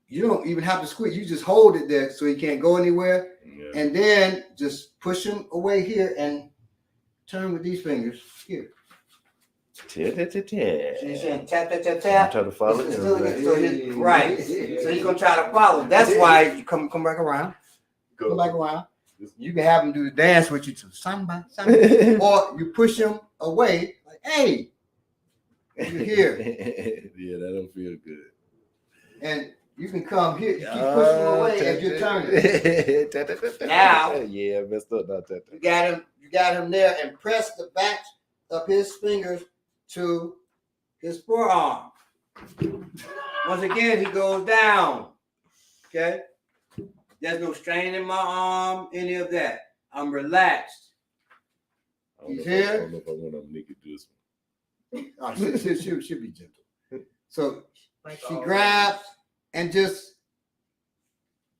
you don't even have to squeeze. You just hold it there so he can't go anywhere. Yeah. And then just push him away here and turn with these fingers here. She's saying tap, tap, tap, tap. Try to follow him. So right. So he's gonna try to follow. That's why you come back around. Come back around. You can have him do the dance with you to samba. Or you push him away, like, hey, you're here. Yeah, that don't feel good. And you can come here. You keep pushing him away as you're turning. Now, yeah, I messed up. Not that. you got him there, and press the back of his fingers to his forearm. Once again, he goes down. Okay? There's no strain in my arm, any of that. I'm relaxed. He's here. I don't know if I want to make it do this one. She'll be gentle. So she grabs and just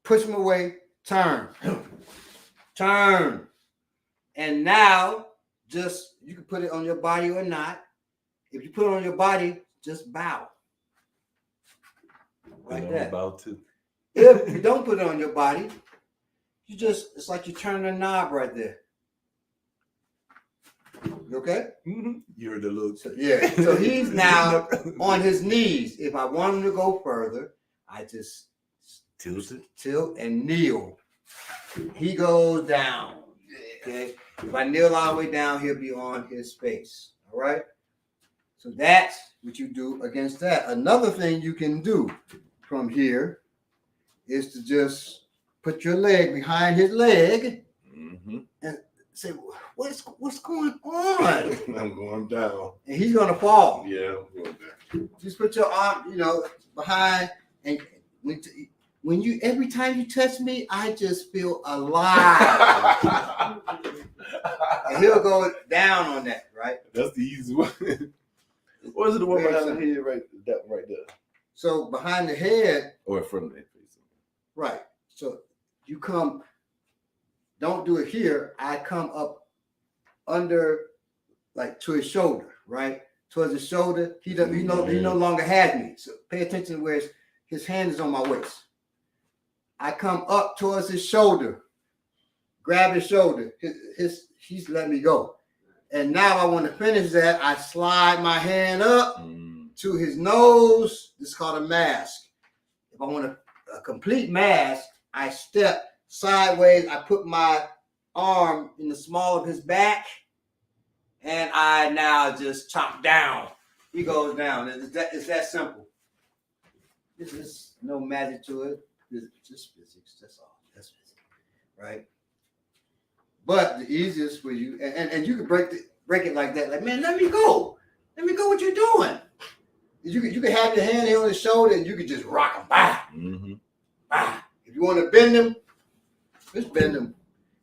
push him away. Turn. Turn. And now, just, you can put it on your body or not. If you put it on your body, just bow. Like that. Bow too. If you don't put it on your body, it's like you turn the knob right there. You okay? Mm-hmm. You heard the little. Yeah. So he's now on his knees. If I want him to go further, I just tilt and kneel. He goes down. Okay. If I kneel all the way down, he'll be on his face. All right. So that's what you do against that. Another thing you can do from here is to just put your leg behind his leg and say, what's going on? I'm going down. And he's going to fall. Yeah, I'm going down. Just put your arm, behind. And when you, every time you touch me, I just feel alive. And he'll go down on that, right? That's the easy one. Or is it the one behind the head, right? That one right there. So behind the head. Or in front of the head. Right. So you come, don't do it here. I come up under, like, to his shoulder, right? Towards his shoulder. He no longer has me. So pay attention to where his hand is on my waist. I come up towards his shoulder, grab his shoulder. He's letting me go. And now I want to finish that. I slide my hand up to his nose. This is called a mask. If I want a complete mask, I step sideways. I put my arm in the small of his back, and I now just chop down. He goes down. It's that simple. This is no magic to it. It's just physics. That's all. That's physics, right? But the easiest for you, and you can break it like that. Like, man, let me go. Let me go. What you doing? You can have your hand here on his shoulder, and you can just rock him. Bah. Bah. If you want to bend him, just bend him.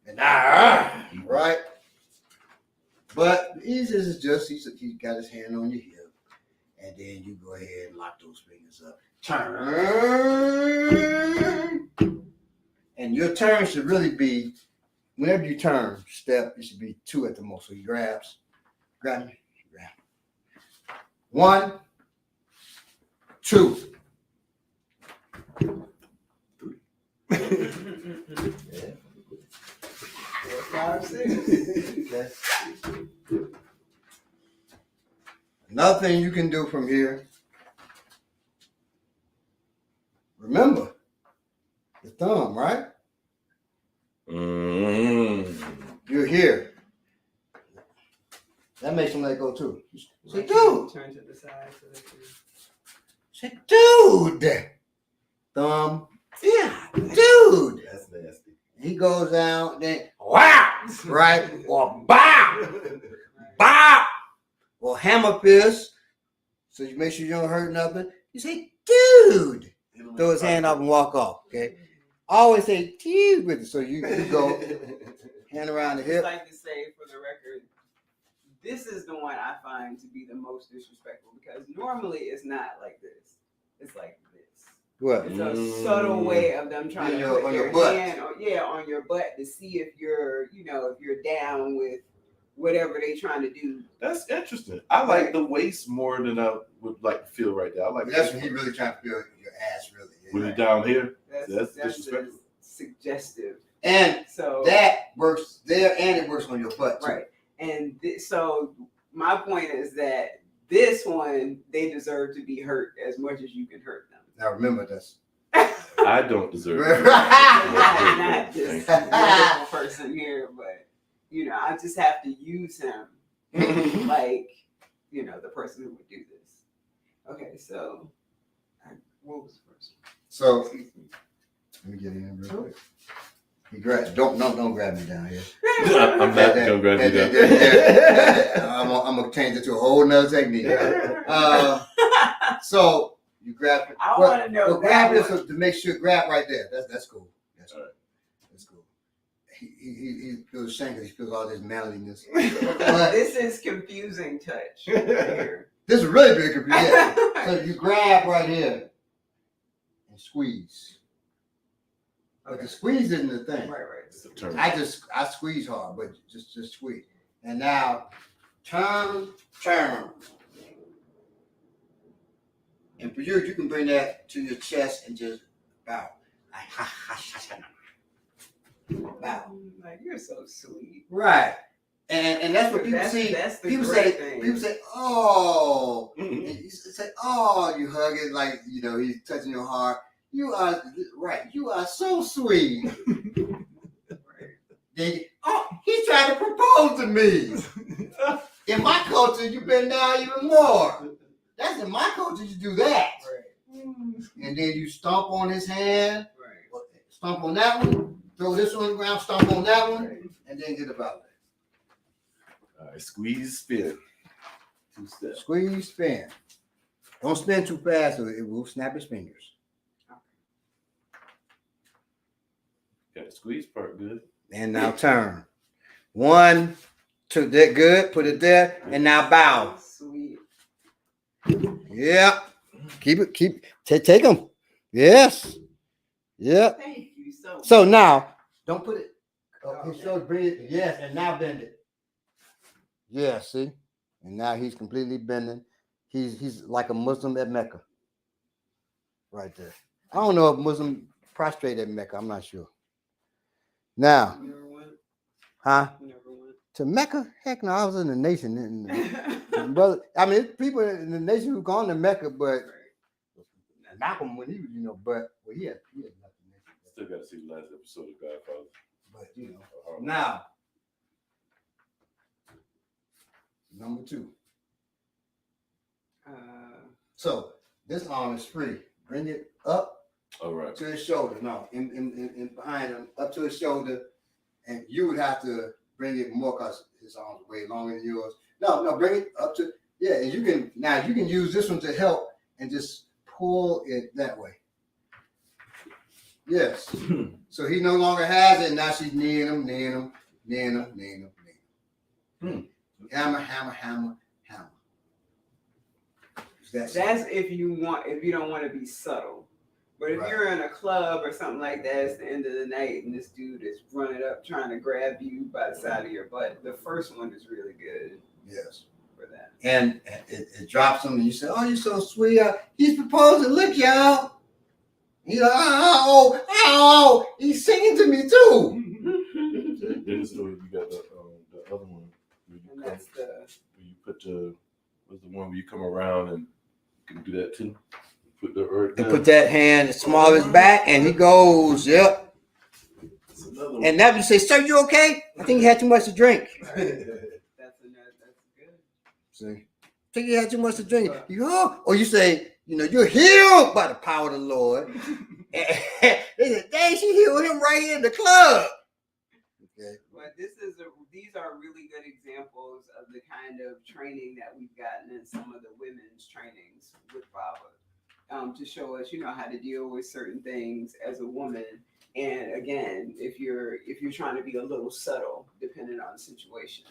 And right? But the easiest is just he got his hand on your hip, and then you go ahead and lock those fingers up. Turn. And your turn should really be, whenever you turn, step, it should be 2 at the most. So he grab me, grab. 1, 2. 3. 4, 5, 6. Okay. Another thing you can do from here, remember the thumb, right? You're here. That makes him let go too. Say, dude. Turn to the side so that you. Say, dude. Thumb. Yeah, dude. That's nasty. He goes down, then wow, right? Or bow, bow, or hammer fist. So you make sure you don't hurt nothing. You say, dude. Throw his hand up and walk off. Okay. Always say, dude, with it. So you go hand around the hip. I'd like to say for the record, this is the one I find to be the most disrespectful because normally it's not like this. It's like this. What? It's a subtle way of them trying to put their hand on your butt to see if you're, if you're down with whatever they trying to do. That's interesting. I like the waist more than I would like to feel right there. I like that's when he really trying to feel your ass really. When it's down here, that's disrespectful. Suggestive. And so that works there and it works on your butt too. Right. And so my point is that This one, they deserve to be hurt as much as you can hurt them. Now remember this. I don't deserve it. Not this wonderful person here, but I just have to use him like the person who would do this. Okay, so what was the first one? So let me get in real quick. Don't grab me down here. I'm not gonna grab you down. I'm gonna change it to a whole nother technique. So you grab. I want to know. Well, grab this to make sure. Grab right there. That's cool. That's all right. That's cool. He feels ashamed because he feels all this manliness. This is confusing touch right here. This is really big confusing. Yeah. So you grab right here and squeeze. But the squeeze isn't the thing. Right. I squeeze hard, but just squeeze. And now turn. And for you can bring that to your chest and just bow. Bow. Like, you're so sweet. Right. And that's what people see. People say, oh. And you say, oh, you hug it like, he's touching your heart. You are right. You are so sweet. Then, he's trying to propose to me. In my culture, you bend down even more. That's in my culture, you do that. Right. And then you stomp on his hand. Right. Stomp on that one. Throw this one on the ground. Stomp on that one. Right. And then get about it. All right, squeeze, spin. 2 steps. Squeeze, spin. Don't spin too fast or it will snap his fingers. Got the squeeze part good. And now turn. 1, 2, that good. Put it there. And now bow. Sweet. Yep. Take them. Yes. Yep. Thank you so much. So now, don't put it up his shoulder, bring it, yes, and now bend it. Yeah, see? And now he's completely bending. He's like a Muslim at Mecca. Right there. I don't know if Muslim prostrate at Mecca, I'm not sure. Now, You never went? huh? You never went? To Mecca? Heck no, I was in the nation. And brother, I mean, it's people in the nation who gone to Mecca, but Malcolm when he was, he had nothing. Still got to see the last episode of Godfather. But now, number 2. So this arm is free. Bring it up All right. to his shoulder. No, in behind him, up to his shoulder, and you would have to bring it more because his arm's way longer than yours. No, bring it up to and you can use this one to help and just pull it that way. Yes. So he no longer has it. Now she's kneeing him. Hammer. That's if you don't want to be subtle. But if you're in a club or something like that, it's the end of the night and this dude is running up trying to grab you by the side of your butt, the first one is really good. Yes. For that. And it drops him and you say, oh, you're so sweet. He's proposing. Look, y'all. He's like, oh, he's singing to me too. Then it's the way you got the other one. And that's the... Where you put what's the one where you come around and you can do that too? Put the earth down. And put that hand small as his back and he goes, yep. That's another one. And now you say, sir, you okay? I think you had too much to drink. That's good. See? I think you had too much to drink. You go, or you say, you're healed by the power of the Lord. They said, dang, she healed him right here in the club. Okay. But these are really good examples of the kind of training that we've gotten in some of the women's trainings with Baba, to show us, how to deal with certain things as a woman. And again, if you're trying to be a little subtle, depending on the situation.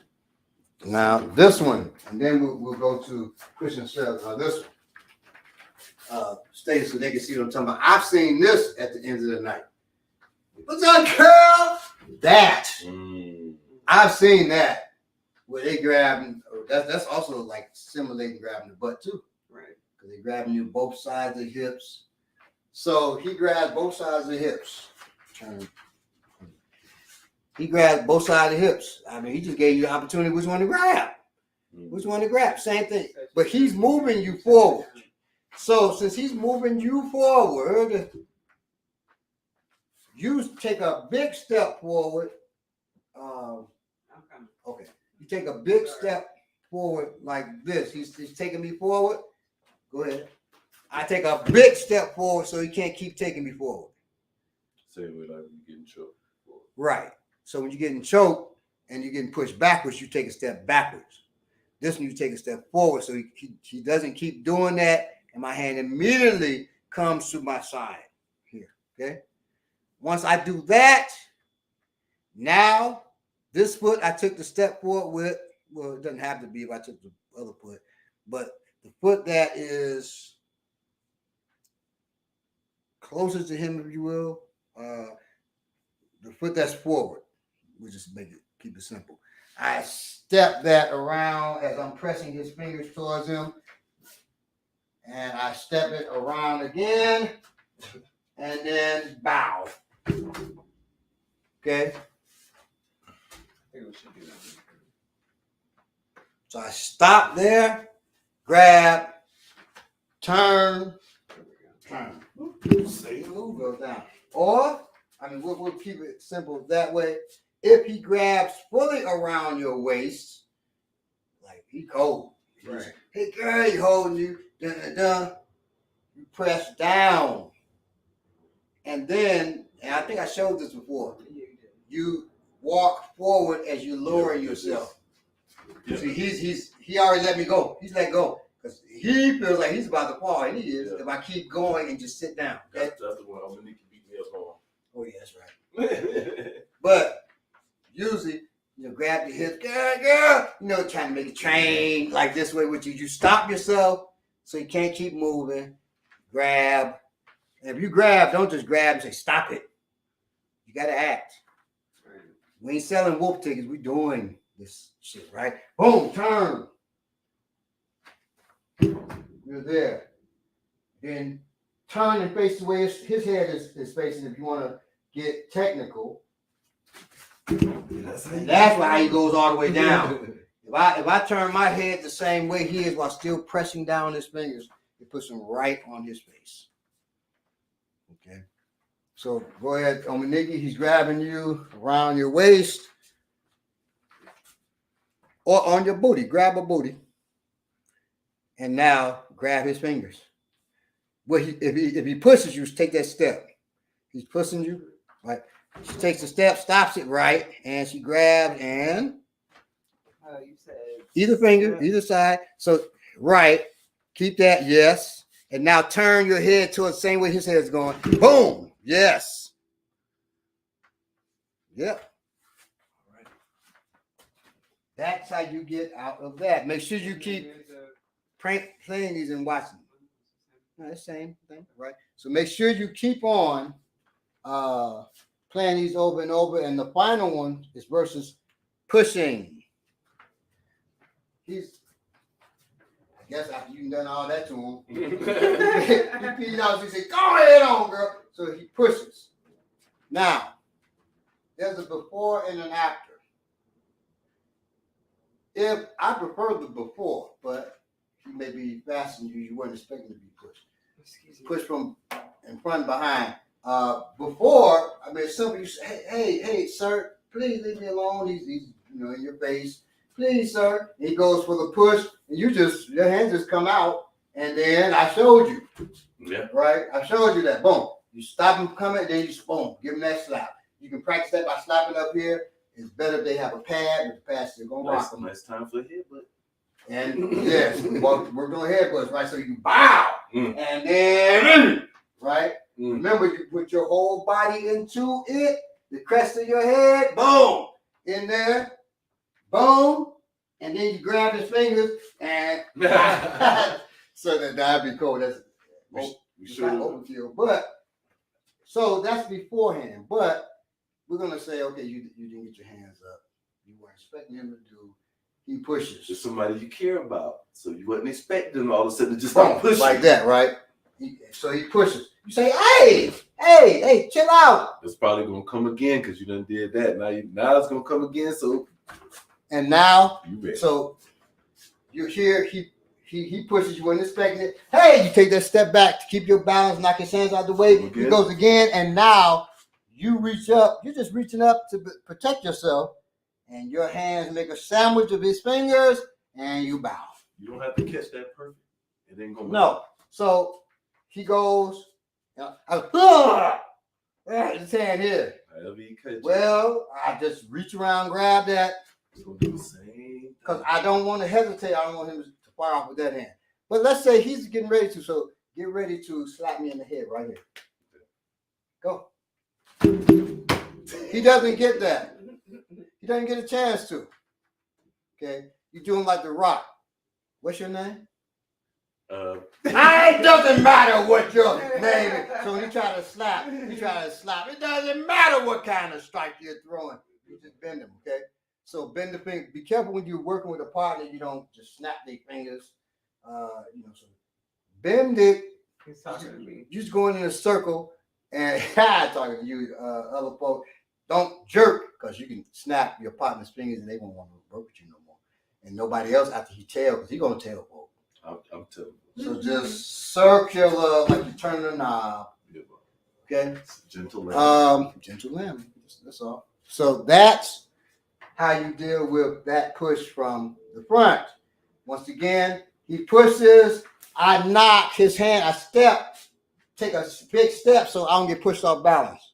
Now this one, and then we'll go to Christian Sales. Now this one. Stay so they can see what I'm talking about. I've seen this at the end of the night. What's up, girl? That. I've seen that where they grabbing. That's also like simulating grabbing the butt too. Right. Because they grabbing you both sides of the hips. So he grabs both sides of the hips. He grabbed both sides of the hips. I mean, he just gave you the opportunity which one to grab. Which one to grab? Same thing. But he's moving you forward. So since he's moving you forward, you take a big step forward. Okay. You take a big step forward like this. He's taking me forward. Go ahead. I take a big step forward so he can't keep taking me forward. Same way like you getting choked. Right. So when you're getting choked and you're getting pushed backwards, you take a step backwards. This one you take a step forward so he doesn't keep doing that, and my hand immediately comes to my side here. Okay. Once I do that, now this foot I took the step forward with. Well, it doesn't have to be if I took the other foot, but the foot that is closest to him, if you will, the foot that's forward. We'll just keep it simple. I step that around as I'm pressing his fingers towards him, and I step it around again, and then bow. Okay. So I stop there, grab, turn. Same move goes down. Or, we'll keep it simple that way. If he grabs fully around your waist, like he cold. Right. Hey girl, he holding you. You press down. And then, and I think I showed this before, you walk forward as you lower yourself. Yeah. See, he already let me go. He's let go. Because he feels like he's about to fall, and he is. If I keep going and just sit down. Okay? That's the one I'm gonna need to beat me up on. Oh yeah, that's right. But usually, grab your hips, girl, trying to make it train like this way with you. You stop yourself so you can't keep moving. Grab. And if you grab, don't just grab and say, stop it. You gotta act. Right. We ain't selling wolf tickets, we doing this shit, right? Boom, turn. You're there. Then turn and face the way his head is facing if you want to get technical. And that's why he goes all the way down. If I turn my head the same way he is while still pressing down his fingers, it puts him right on his face. Okay. So go ahead, Omaniki, he's grabbing you around your waist or on your booty. Grab a booty. And now grab his fingers. Well, if he pushes you, take that step. He's pushing you, right? She takes a step, stops it, right? And she grabs and you said either finger, either side. So right, keep that, yes. And now turn your head towards the same way his head's going. Boom, yes. Yep. All right. That's how you get out of that. Make sure you keep playing these and watching. No, the same thing, right? So make sure you keep on playing these over and over. And the final one is versus pushing. I guess after you've done all that to him, he peed out. He said, "Go ahead on, girl." So he pushes. Now, there's a before and an after. If I prefer the before, but he may be faster than you weren't expecting to be pushed. Push from in front and behind. Before, it's simple. You say, hey, sir, please leave me alone. He's in your face. Please, sir. And he goes for the push, and your hands just come out, and then I showed you. Yeah. Right? I showed you that. Boom. You stop him coming, then you boom, give him that slap. You can practice that by slapping up here. It's better if they have a pad, but the pad's still gonna rock them. Nice time for a headbutt. And yes, we're doing headbutts, right? So you bow, and then right. Remember, you put your whole body into it. The crest of your head, boom, in there, boom, and then you grab his fingers and so that'd be cool. That's overkill, but so that's beforehand. But we're gonna say, okay, you didn't get your hands up. You weren't expecting him to do. He pushes. It's somebody you care about, so you wasn't expecting all of a sudden to just start pushing like that, right? So he pushes. You say, hey, chill out. It's probably gonna come again because you done did that. Now it's gonna come again. So and now, you ready. So you're here. He pushes you, wasn't expecting it. Hey, you take that step back to keep your balance, knock his hands out the way. He goes again, and now you reach up. You're just reaching up to protect yourself, and your hands make a sandwich of his fingers, and you bow. You don't have to catch that perfect. It ain't gonna. No. So he goes. His hand here. Well, I just reach around, grab that. Because I don't want to hesitate. I don't want him to fire off with that hand. But let's say he's getting ready to. So get ready to slap me in the head right here. Go. He doesn't get that. He doesn't get a chance to. Okay. You do him like The Rock. What's your name? It doesn't matter what your name is. So when you try to slap. It doesn't matter what kind of strike you're throwing. You just bend them, okay? So bend the finger. Be careful when you're working with a partner. You don't just snap their fingers. So bend it. He's talking to me. You're just going in a circle, and talking to you, other folks. Don't jerk, because you can snap your partner's fingers, and they won't want to work with you no more. And nobody else after he tell, because he's gonna tell folks. I'm telling you. So just circular, like you're turning a knob. Okay. Gentle landing. Gentle landing. That's all. So that's how you deal with that push from the front. Once again, he pushes. I knock his hand. I step, take a big step, so I don't get pushed off balance.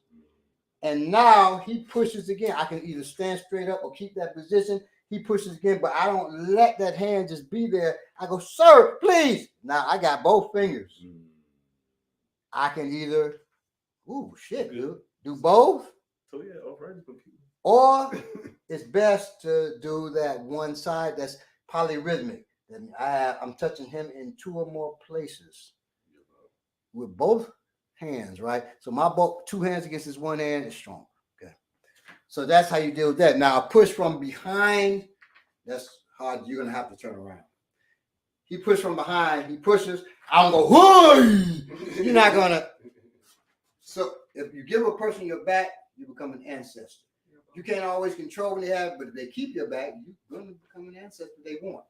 And now he pushes again. I can either stand straight up or keep that position. He pushes again, but I don't let that hand just be there. I go, sir, please. Now I got both fingers. I can either, dude, do both. So yeah, all right. Or it's best to do that one side that's polyrhythmic. I'm touching him in 2 or more places with both hands, right? So my 2 hands against this one hand is strong. So that's how you deal with that. Now, a push from behind, that's hard. You're going to have to turn around. He pushed from behind. He pushes. I don't go, whoo! You're not going to. So if you give a person your back, you become an ancestor. You can't always control when they have, but if they keep your back, you're going to become an ancestor they want,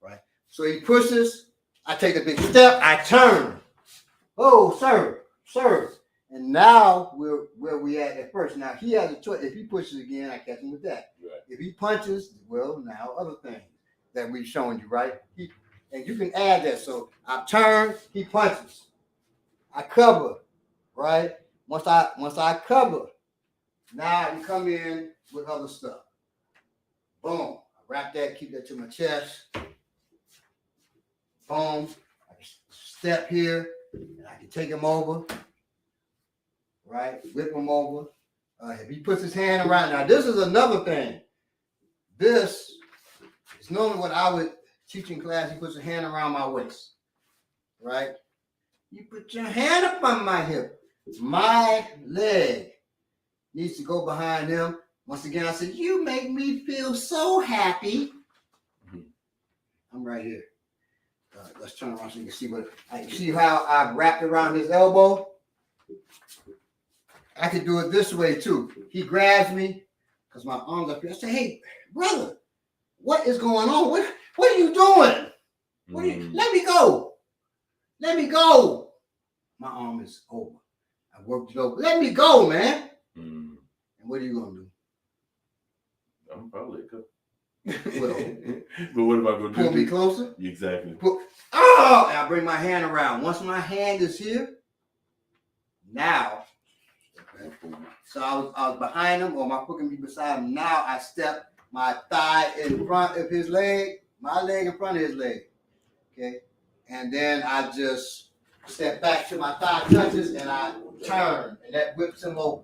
right? So he pushes. I take a big step. I turn. Oh, sir. And now we're where we at first. Now he has a choice. If he pushes again, I catch him with that. Right. If he punches, well, now other things that we've shown you, right? And you can add that. So I turn, he punches. I cover, right? Once I cover, now you come in with other stuff. Boom. I wrap that, keep that to my chest. Boom. I can step here, and I can take him over. Right, whip him over. If he puts his hand around, now this is another thing. This is normally what I would teach in class. He puts a hand around my waist, right? You put your hand up on my hip. My leg needs to go behind him. Once again, I said, you make me feel so happy. I'm right here. Let's turn around so you can see see how I've wrapped around his elbow. I could do it this way too. He grabs me because my arms are up here. I say, hey, brother, what is going on? What are you doing? Let me go. Let me go. My arm is over. I worked it over. Let me go, man. And what are you going to do? I'm probably a cook. But what am I going to do? Pull me closer? Exactly. And I bring my hand around. Once my hand is here, now, so I was behind him, or my foot can be beside him. Now I step my thigh in front of his leg, my leg in front of his leg. Okay. And then I just step back till my thigh touches and I turn, and that whips him over.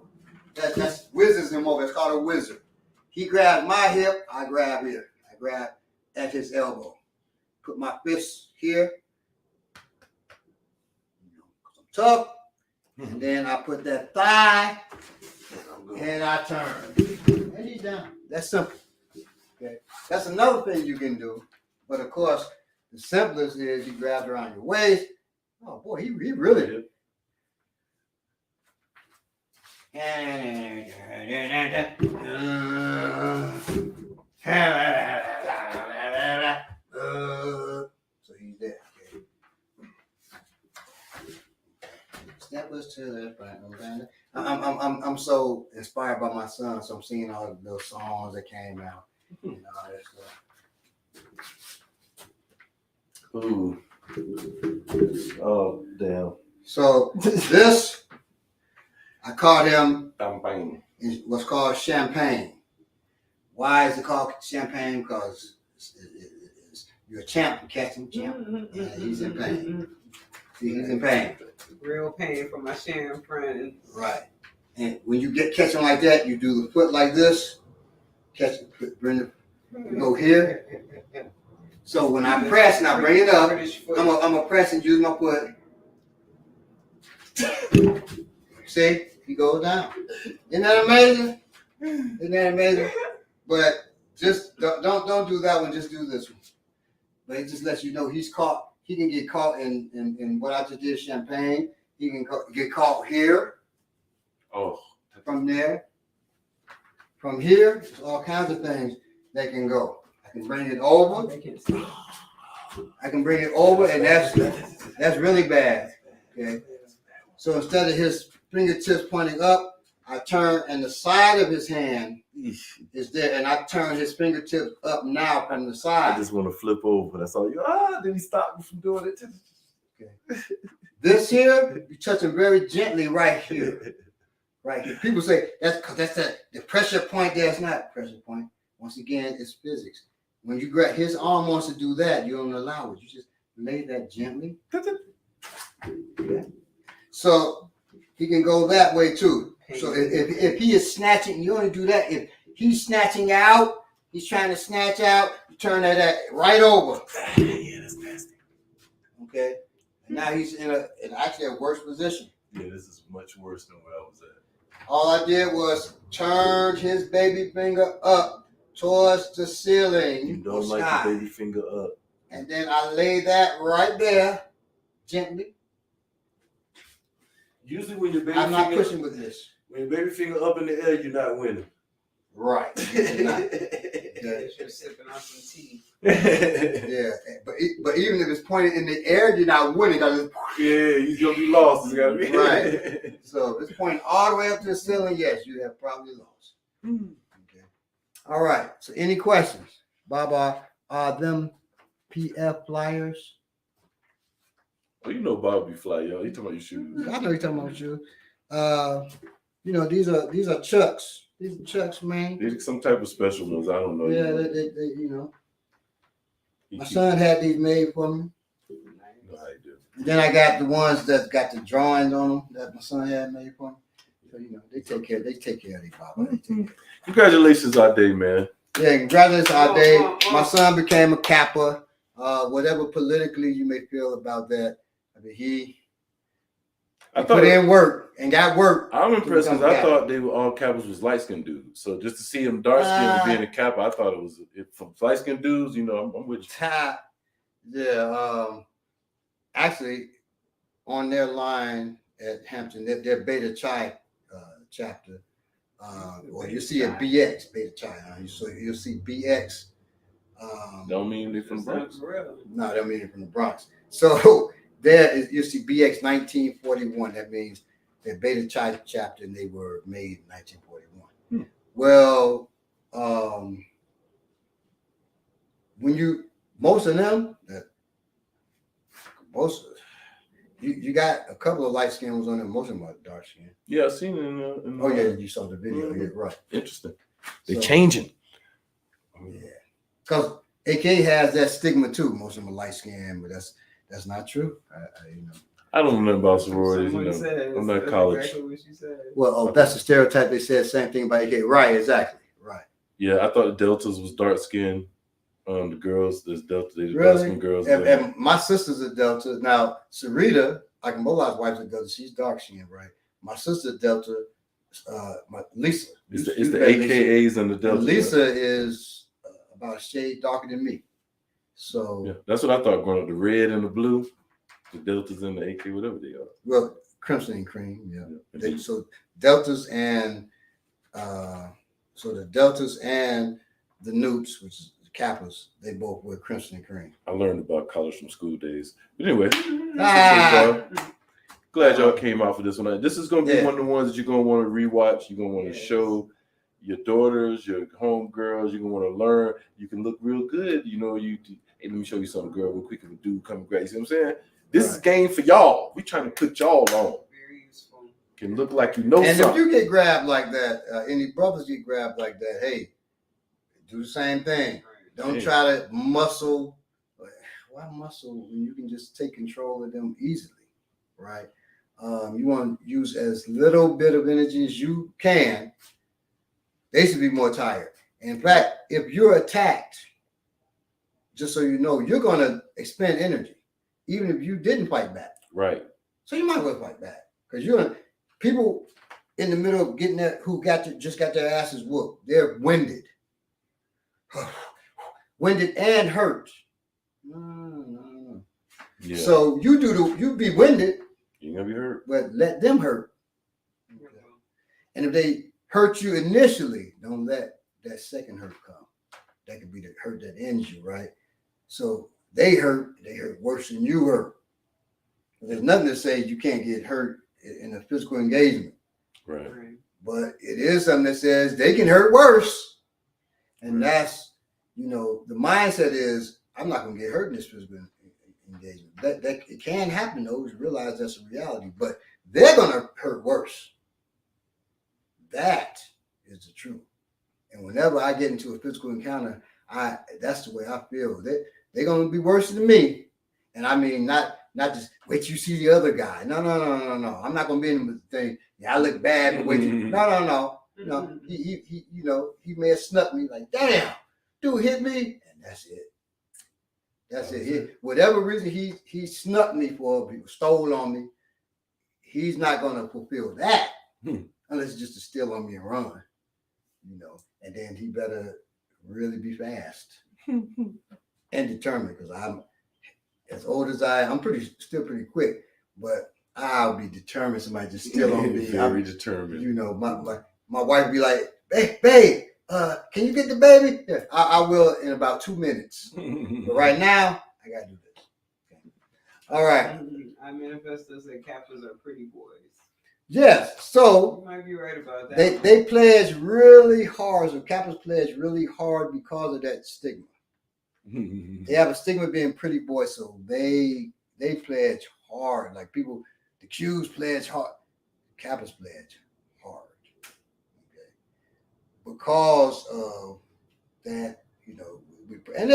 That whizzes him over. It's called a whizzer. He grabs my hip, I grab here. I grab at his elbow. Put my fist here. I'm tough. And then I put that thigh and I turn. And he's down. That's simple. Okay. That's another thing you can do. But of course, the simplest is he grabs around your waist. Oh boy, he really did. I'm so inspired by my son, so I'm singing all the little songs that came out and all that stuff. Ooh. Oh, damn. So this, I called him Champagne. what's called champagne. Why is it called champagne? Because you're a champ, you catch him, champ, and he's in pain. See, he's in pain. Real pain for my sharing friends. Right. And when you catch him like that, you do the foot like this. Catch it, you go here. So when I press and I bring it up, I'm gonna press and use my foot. See, he goes down. Isn't that amazing? Isn't that amazing? But just don't do that one. Just do this one. But it just lets you know he's caught. He can get caught in what I just did, champagne. He can get caught here. Oh. From there. From here, all kinds of things that can go. I can bring it over. I can bring it over, and that's really bad. Okay. So instead of his fingertips pointing up, I turn, and the side of his hand is there, and I turn his fingertips up now from the side. I just want to flip over. That's all you. Then he stopped me from doing it. Okay. This here, you touch him very gently right here. Right here. People say that's the pressure point there. It's not a pressure point. Once again, it's physics. When you grab his arm wants to do that, you don't allow it. You just lay that gently. Okay. So he can go that way too. So if he is snatching, you only do that if he's snatching out. He's trying to snatch out. You turn that right over. Yeah, that's nasty. Okay. And now he's in actually a worse position. Yeah, this is much worse than where I was at. All I did was turn his baby finger up towards the ceiling. You don't like the baby finger up. And then I lay that right there, gently. Usually when your baby I'm not pushing with this. When your baby finger up in the air, you're not winning. Right. You're sipping on some tea. Yeah, but even if it's pointed in the air, you're not winning. Yeah, you're gonna be lost. It's gotta be right. So if it's pointing all the way up to the ceiling, yes, you have probably lost. Okay. All right. So any questions, Baba? Are them PF flyers? Oh, you know Bob be fly, yo. He talking about your shoes. I know you're talking about shoes. These are Chucks. These are Chucks, man. These are some type of special ones. I don't know. Yeah, my son had these made for me. No, I do. And then I got the ones that got the drawings on them that my son had made for me. So they take care of these Baba. Congratulations, Ade, man. Yeah, congratulations, Ade. My son became a Kappa. Whatever politically you may feel about that, I mean, he put in work and got work. I'm impressed because I thought they were all Kappas was light skinned dudes. So just to see him dark skinned and being a Kappa, I thought it was from light skinned dudes. I'm with you. Yeah. Actually, on their line at Hampton, their Beta Chi chapter, or you see a BX Beta Chi. So you'll see BX. Don't mean they're from the Bronx. No, they don't mean they're from the Bronx. So there is, you see BX 1941. That means the Beta Chi chapter, and they were made in 1941. Well, most of them, you got a couple of light skinned ones on there. Most of them are dark skinned. Yeah, I've seen it. Yeah, you saw the video. Yeah, right. Interesting. They're changing. Yeah, because AK has that stigma too. Most of them are light skinned, but that's not true. I don't know about sororities. I'm not college. Exactly what she said. Well, that's the stereotype. They said the same thing about AK. Right, exactly. Right. Yeah, I thought the Deltas was dark skinned. The girls, there's Delta, there's really? dark skinned girls. And my sister's a Delta. Now, Sarita, Akambola's wife's a Delta. She's dark skinned, right? My sister's Delta. Lisa. It's the AKAs and the Delta. Lisa is about a shade darker than me. So yeah, that's what I thought growing up. The red and the blue, the Deltas and the AK, whatever they are. Well, crimson and cream, yeah. So Deltas and the Deltas and the Newts, which is the Kappas, they both wear crimson and cream. I learned about college from school days. But anyway, Glad y'all came out for this one. This is gonna be Yeah. one of the ones that you're gonna want to rewatch. You're gonna want to show your daughters, your homegirls. You're gonna want to learn. You can look real good. You know, hey, let me show you something, girl, real quick. If a dude come grab, you see what I'm saying? This is game for y'all. We trying to put y'all on. Very useful. Can look like you know and something. if you get grabbed like that, any brothers get grabbed like that, hey, do the same thing. Don't try to muscle. Why muscle when you can just take control of them easily, right? You want to use as little bit of energy as you can. They should be more tired. In fact, if you're attacked, just so you know, you're going to expend energy, even if you didn't fight back. Right. So you might as well fight back because people in the middle of getting that who just got their asses whooped. They're winded, winded and hurt. No. Yeah. So you be winded. You're gonna be hurt, but let them hurt. Okay. And if they hurt you initially, don't let that second hurt come. That could be the hurt that ends you, right? So they hurt worse than you hurt. There's nothing to say you can't get hurt in a physical engagement. Right. But it is something that says they can hurt worse. And that's, the mindset is, I'm not going to get hurt in this physical engagement. That it can happen, though. You realize that's a reality. But they're going to hurt worse. That is the truth. And whenever I get into a physical encounter, that's the way I feel. They're going to be worse than me. And I mean, not just wait you see the other guy. No. I'm not going to be in the thing. Yeah, I look bad, but wait. No. He may have snuck me like, damn, dude hit me. And that's it. That's it. Whatever reason he snuck me for, stole on me, he's not going to fulfill that unless it's just to steal on me and run. And then he better really be fast and determined, because I'm as old as I'm still pretty quick, but I'll be determined. Somebody just steal on me. Very determined. My wife be like, hey, babe, can you get the baby? Yeah, I will in about 2 minutes. But right now, I gotta do this. Okay. All right. I manifest as that Kappas are pretty boys. Yes, so you might be right about that. They pledge really hard. So Kappas pledge really hard because of that stigma. They have a stigma of being pretty boys, so they pledge hard. Like people, the Qs pledge hard, Kappas pledge hard. Okay, because of that, and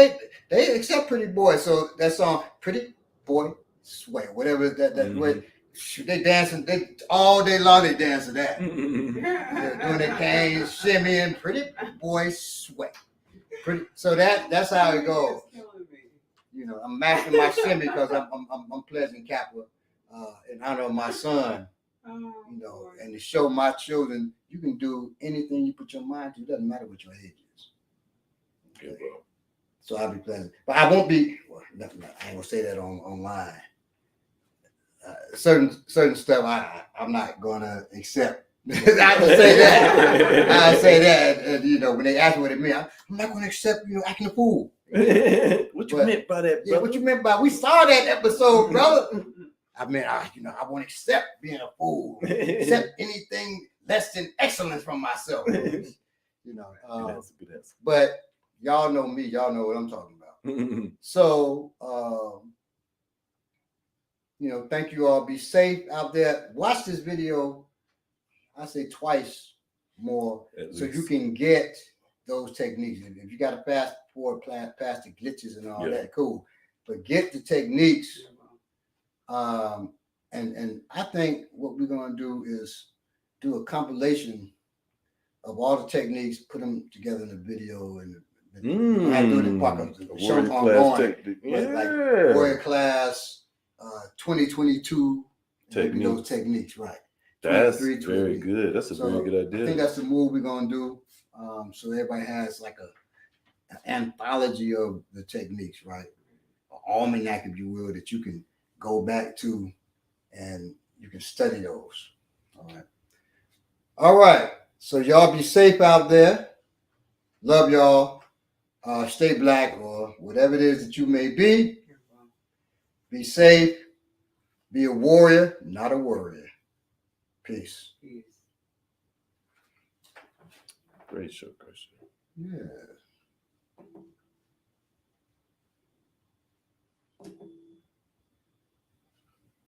they accept pretty boys. So that song, "Pretty Boy Sway," whatever that way. They dancing all day long. They dance to that. They're doing their canes, shimmying, "Pretty Boy Sway." So that's how it goes. I'm mastering my shimmy because I'm pledging Kappa in honor of my son. And to show my children you can do anything you put your mind to. It doesn't matter what your age is. Okay. So I'll be pledging, but I won't be. Well, I ain't gonna say that online. Certain stuff I'm not gonna accept. I'll say that. And, when they ask me what it means, I'm not gonna accept acting a fool. What you meant by that, brother? Yeah, what you meant by we saw that episode, brother. I mean, I won't accept being a fool. Accept anything less than excellence from myself. But y'all know me. Y'all know what I'm talking about. So, thank you all. Be safe out there. Watch this video, I say twice more, so you can get those techniques. If you got to fast forward past the glitches and all that, cool. But get the techniques. And I think what we're going to do is do a compilation of all the techniques, put them together in a video, and I do it in pockets. Show them ongoing, like warrior class 2022 techniques. Those techniques, right? That's very good. That's a very good idea. I think that's the move we're gonna do. So everybody has like an anthology of the techniques, right? An almanac, if you will, that you can go back to and you can study those. All right. So y'all be safe out there. Love y'all. Stay black or whatever it is that you may be. Be safe. Be a warrior, not a worrier. Peace. Peace. Great show, great show. Yeah.